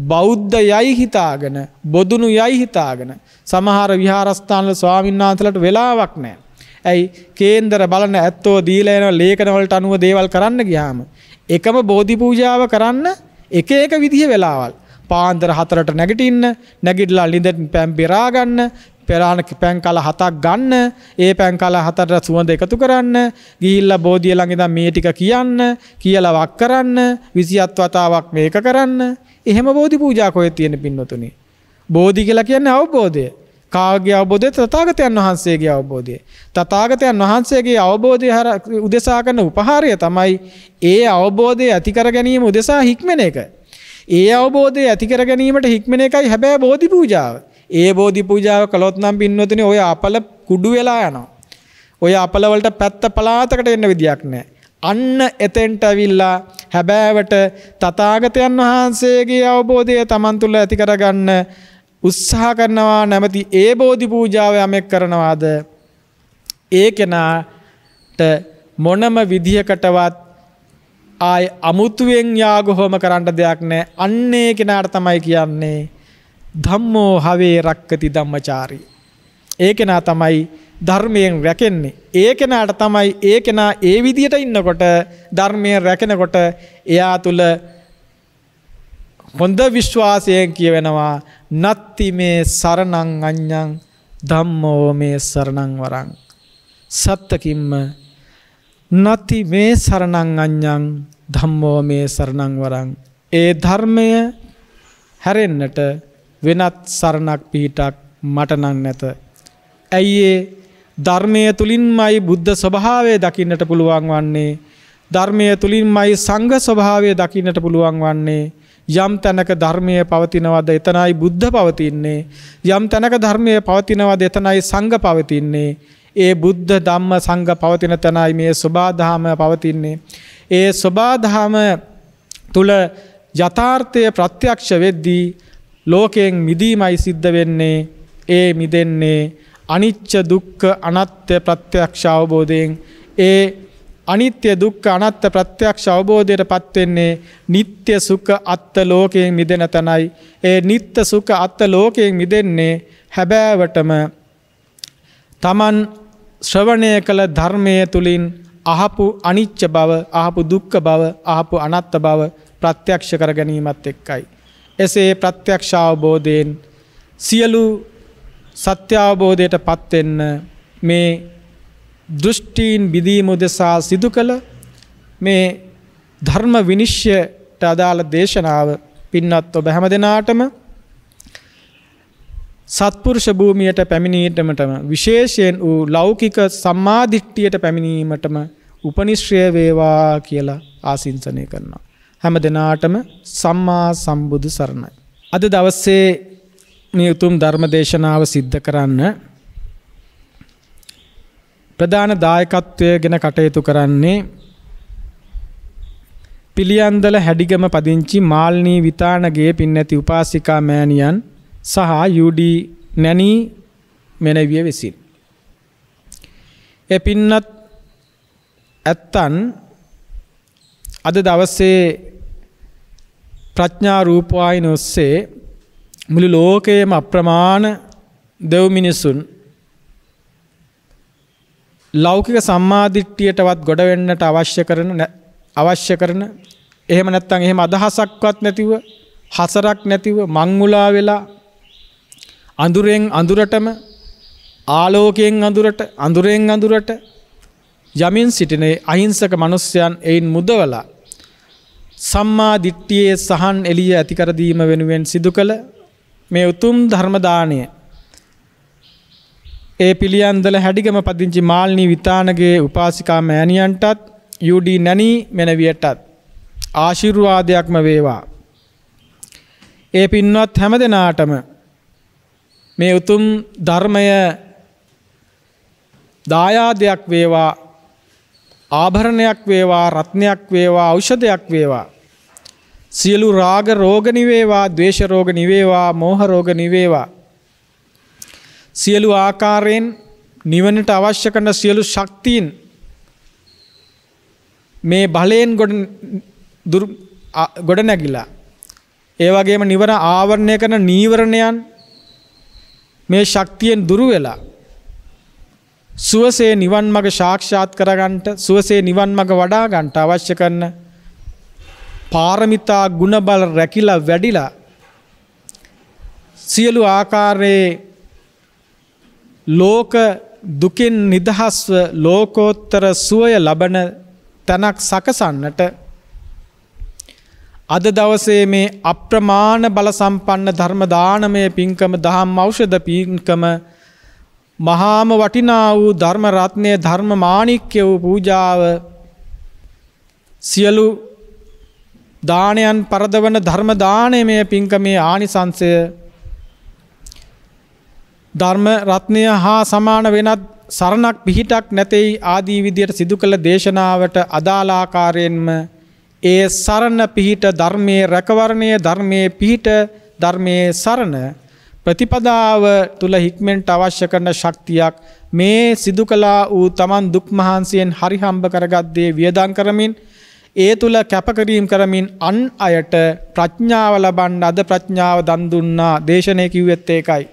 බෞද්ධයයි හිතාගෙන බොදුනු යයි හිතාගෙන සමහර විහාරස්ථානවල ස්වාමීන් වහන්සේලාට වෙලාවක් නැහැ. ඇයි කේන්දර බලන ඇත්තෝ දීලා යන ලේඛන වලට අනුව දේවල් කරන්න ගියාම එකම බෝධි පූජාව කරන්න එක විදිහේ වෙලාවල් පාන්දර 4ට නැගිටින්න නැගිටලා ළිඳෙන් පැන් පෙරා ගන්න පෙරාන පැන් කල 7ක් ගන්න ඒ පැන් කල 4ට සුවඳ එකතු කරන්න ගිහිල්ලා බෝධිය ළඟ ඉඳන් මේ ටික කියන්න කියලා වක් කරන්න 27 වතාවක් මේක කරන්න එහෙම බෝධි පූජා කොහෙද තියෙන පින්නතුනි බෝධි කියලා කියන්නේ අවබෝධය කාගේ අවබෝධය තථාගතයන් වහන්සේගේ අවබෝධය තථාගතයන් වහන්සේගේ අවබෝධය උදෙසා කරන උපහාරය තමයි ඒ අවබෝධය ඇති කර ගැනීම උදෙසා හික්මන එක ඒ අවබෝධය ඇති කර ගැනීමට හික්මන එකයි හැබැයි බෝධි පූජාව. ඒ බෝධි පූජාව කළොත් නම් පින්වතුනි ඔය අපල කුඩු වෙලා යනවා. ඔය අපල වලට පැත්ත පලාතකට එන්න විදියක් නැහැ. අන්න එතෙන්ට අවිල්ලා හැබෑවට තථාගතයන් වහන්සේගේ අවබෝධය Taman තුල ඇති කරගන්න උත්සාහ කරනවා නැමැති ඒ බෝධි පූජාව යමෙක් කරනවාද ඒ කෙනාට මොනම විදියකටවත් ආය අමුතුවෙන් යාග හෝම කරන්න දෙයක් නැහැ. අන්නේ කෙනාට තමයි කියන්නේ ධම්මෝ හවේ රක්කති ධම්මචාරී. ඒ කෙනා තමයි ධර්මයෙන් රැකෙන්නේ. ඒ කෙනාට තමයි ඒ කෙනා ඒ විදියට ඉන්නකොට ධර්මයෙන් රැකෙනකොට එයා තුල හොඳ විශ්වාසයෙන් කියවෙනවා නත්ති මේ සරණං අඤ්ඤං ධම්මෝ මේ සරණං වරං. සත්තකින්ම නති මේ සරණං අඤ්ඤං ධම්මෝ මේ සරණං වරං. ඒ ධර්මය හැරෙන්නට වෙනත් සරණක් පිහිටක් මට නම් නැත. ඇයි ඒ ධර්මය තුලින්මයි බුද්ධ ස්වභාවය දකින්නට පුළුවන් වන්නේ. ධර්මය තුලින්මයි සංඝ ස්වභාවය දකින්නට පුළුවන් වන්නේ. යම් තැනක ධර්මයේ පවතිනවද එතනයි බුද්ධ පවතින්නේ. යම් තැනක ධර්මයේ පවතිනවද එතනයි සංඝ පවතින්නේ. ඒ බුද්ධ ධම්ම සංඝ පවතින තැනයි මේ සබාධම පවතින්නේ. ඒ සබාධම තුල යථාර්ථය ප්‍රත්‍යක්ෂ වෙද්දී ලෝකයෙන් මිදීමයි සිද්ධ වෙන්නේ. ඒ මිදෙන්නේ අනිච්ච දුක්ඛ අනාත්ම ප්‍රත්‍යක්ෂ අවබෝධයෙන්. ඒ අනිත්‍ය දුක්ඛ අනාත්ම ප්‍රත්‍යක්ෂ අවබෝධයටපත් වෙන්නේ නিত্য සුඛ අත්ත ලෝකයෙන් මිදෙන තැනයි. ඒ නিত্য සුඛ අත්ත ලෝකයෙන් මිදෙන්නේ හැබෑවටම තමන් ශ්‍රවණය කළ ධර්මයේ තුලින් අහපු අනිච්ච බව, අහපු දුක්ඛ බව, අහපු අනාත්ම බව ප්‍රත්‍යක්ෂ කර ගැනීමත් එක්කයි. එසේ ප්‍රත්‍යක්ෂ අවබෝධයෙන් සියලු සත්‍ය අවබෝධයටපත් වෙන්න මේ දෘෂ්ටීන් බිදීම උදෙසා සිදු කළ මේ ධර්ම විනිශ්චයට අදාළ දේශනාව පින්වත් ඔබ හැම දිනාටම සත්පුරුෂ භූමියට පැමිණීමටම විශේෂයෙන් වූ ලෞකික සම්මාදිට්ඨියට පැමිණීමටම උපනිශ්‍රය වේවා කියලා ආශිංසනය කරනවා. හැම දිනාටම සම්මා සම්බුදු සරණයි. අද දවසේ මේ උතුම් ධර්ම දේශනාව සිද්ධ කරන්න ප්‍රධාන දායකත්වයෙන් කටයුතු කරන්නේ පිළියන්දල හැඩිගම පදිංචි මාල්නී විතානගේ පින්නැති උපාසිකා මෑණියන් සහ යුඩී නැනී මෙනවිය විසින්. ඒ පින්නත් ඇත්තන් අද දවසේ ප්‍රඥා රූපවාහිනිය ඔස්සේ මුළු ලෝකයේම අප්‍රමාණ දෙව් මිනිසුන් ලෞකික සම්මාදිට්ඨියටවත් ගොඩ වෙන්නට අවශ්‍ය කරන එහෙම නැත්නම් එහෙම අදහසක්වත් නැතිව හසරක් නැතිව මංමුලා වෙලා අඳුරෙන් අඳුරටම ආලෝකයෙන් අඳුරට අඳුරෙන් අඳුරට යමින් සිටින අහිංසක මිනිසයන් එයින් මුදවලා සම්මා දිට්ඨියේ සහන් එළිය ඇති කර දීම වෙනුවෙන් සිදු කළ මේ උතුම් ධර්ම දාණය ඒ පිළියන්දල හැඩිගම පදිංචි මාල්නී විතානගේ උපාසිකා මෑණියන්ටත් යුඩී නැනී මෙනවියටත් ආශිර්වාදයක්ම වේවා. ඒ පින්වත් හැම දෙනාටම මේ උතුම් ධර්මය දායාදයක් වේවා, ආභරණයක් වේවා, රත්නයක් වේවා, ඖෂධයක් වේවා. සියලු රාග රෝග නිවේවා, ද්වේෂ රෝග නිවේවා, මෝහ රෝග නිවේවා. සියලු ආකාරයෙන් නිවනට අවශ්‍ය කරන සියලු ශක්තියින් මේ බලයෙන් ගොඩ නැගිලා ඒ වගේම නිවන ආවරණය කරන නීවරණයන් මේ ශක්තියෙන් දුරු වෙලා සුවසේ නිවන් මඟ සාක්ෂාත් කරගන්නට, සුවසේ නිවන් මඟ වඩා ගන්නට අවශ්‍ය කරන පාරමිතා ගුණ බල රැකිලා වැඩිලා සියලු ආකාරයේ ලෝක දුකින් නිදහස්ව ලෝකෝත්තර සුවය ලබන තනක් සකසන්නට අද දවසේ මේ අප්‍රමාණ බල සම්පන්න ධර්ම දානමය පින්කම, දහම් ඖෂධ පින්කම, මහාම වටිනා වූ ධර්ම රත්නය, ධර්ම මාණික්‍ය වූ පූජාව සියලු දානයන් පරදවන ධර්ම දානමය පින්කමේ ආනිසංසය ධර්ම රත්නය හා සමාන වෙනත් සරණක් පිහිටක් නැතෙයි ආදී විදියට සිදු කළ දේශනාවට අදාළ ආකාරයෙන්ම ඒ සරණ පිහිට ධර්මයේ රැකවරණය ධර්මයේ පිහිට ධර්මයේ සරණ ප්‍රතිපදාව තුල හික්මෙන්ට අවශ්‍ය කරන ශක්තියක් මේ සිදු කළා වූ තමන් දුක් මහන්සියෙන් හරි හම්බ කරගත් දේ වියදම් කරමින් ඒ තුල කැපකිරීම කරමින් අන් අයට ප්‍රඥාව ලබන්න අද ප්‍රඥාව දන් දුන්නා දේශනේ කිව්වෙත් ඒකයි.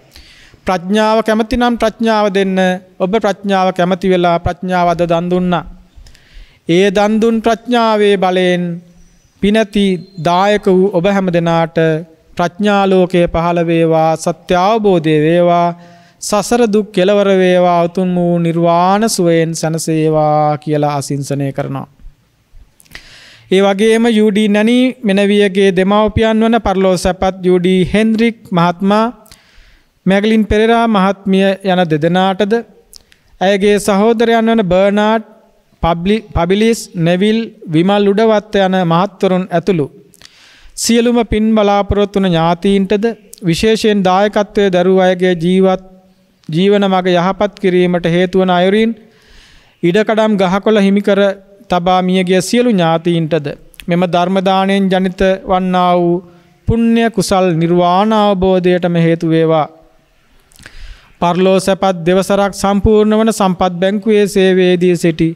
ප්‍රඥාව කැමති නම් ප්‍රඥාව දෙන්න ඔබ ප්‍රඥාව කැමති වෙලා ප්‍රඥාව අද දන් දුන්නා. ඒ දන් දුන් ප්‍රඥාවේ බලයෙන් පිනති දායක වූ ඔබ හැම දෙනාට ප්‍රඥා ලෝකයේ පහළ වේවා සත්‍ය අවබෝධය වේවා සසර දුක් කෙලවර වේවා උතුම් වූ නිර්වාණ සුවයෙන් සැනසේවා කියලා ආශිංසනය කරනවා. ඒ වගේම යූඩී නැනි මෙනවියගේ දෙමව්පියන් වන පරලෝසපත් යූඩී හෙන්රික් මහත්මයා මැගලින් පෙරේරා මහත්මිය යන දෙදෙනාටද ඇයගේ සහෝදරයන් වන බර්නාඩ් පබිලිස් නෙවිල් විමල් උඩවත්ත යන මහත්වරුන් ඇතුළු සියලුම පින් බලාපොරොත්තු වන ඥාතීන්ටද විශේෂයෙන් දායකත්වයේ දරුවෝ අයගේ ජීවන මඟ යහපත් කිරීමට හේතු වන අයුරින් ඉඩකඩම් ගහකොළ හිමිකර තබා මියගිය සියලු ඥාතීන්ටද මෙම ධර්ම දාණයෙන් ජනිත වන්නා වූ පුණ්‍ය කුසල් නිර්වාණ අවබෝධයටම හේතු වේවා. පරලෝ සැපත් දෙවසරක් සම්පූර්ණ වන සම්පත් බැංකුවේ සේවයේදී සිටි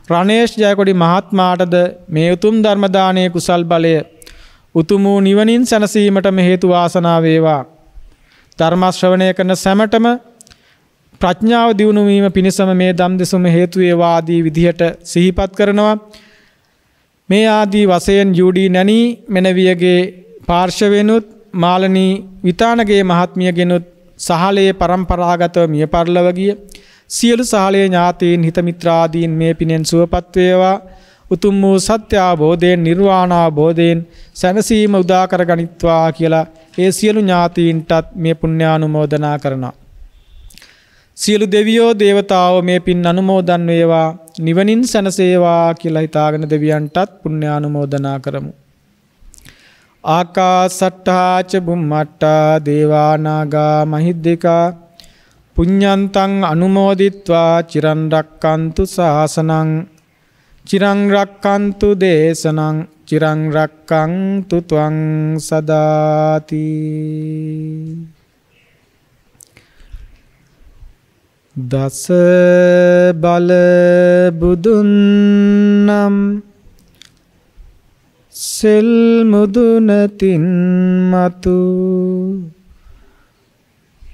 රණේෂ් ජයකොඩි මහත්මයාටද මේ උතුම් ධර්ම දානයේ කුසල් බලය උතුම් වූ නිවනින් සැනසීමටම හේතු වාසනා වේවා. ධර්ම ශ්‍රවණය කරන සැමටම ප්‍රඥාව දියුණු වීම පිණිසම මේ ධම් දෙසුම හේතු වේවා ආදී විදිහට සිහිපත් කරනවා. මේ ආදී වශයෙන් යූඩී නැනි මෙනවියගේ පාර්ශවෙනුත් මාලනී විතානගේ මහත්මියගෙනුත් සහලයේ පරම්පරාගතව මිය පරලව ගිය සියලු සහලයේ ඥාතීන් හිත මිත්‍රාදීන් මේ පිනෙන් සුවපත් වේවා. උතුම් වූ සත්‍ය අවබෝධයෙන් නිර්වාණ අවබෝධයෙන් සැනසීම උදා කර ගනිත්වා කියලා ඒ සියලු ඥාතීන්ටත් මේ පුණ්‍යානුමෝදනා කරනවා. සියලු දෙවියෝ දේවතාවෝ මේ පින් අනුමෝදන් වේවා නිවනින් සැනසේවා කියලා හිතාගෙන දෙවියන්ටත් පුණ්‍යානුමෝදනා කරමු. ආකාසට්ටා ච බුම්මට්ටා දේවා නාග මහිද්దికා පුඤ්ඤන්තං අනුමෝදිත්වා චිරන් රක්칸තු සාසනං චිරං රක්칸තු දේශනං චිරං රක්칸තු ත්වං සදාති. දස බල බුදුන් නම් සෙල් මුදුනතින් මතු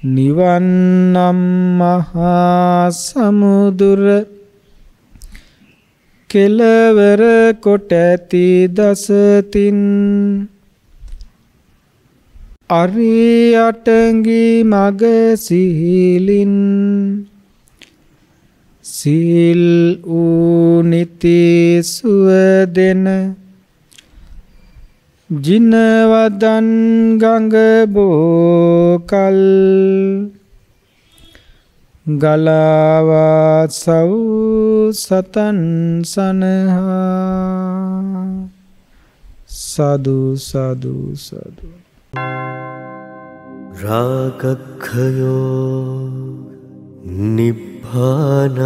නිවන් නම් මහා සමුදුර කෙලවර කොට ඇති දසතින් අරියටඟි මග සිහිලින් සීල් වූ නිති සුව දෙන ජිනවදන් ගඟ බෝකල් ගලාවා සව් සතන් සනහා සදු සදු සදු. රාගක්ඛයෝ නිබ්බානං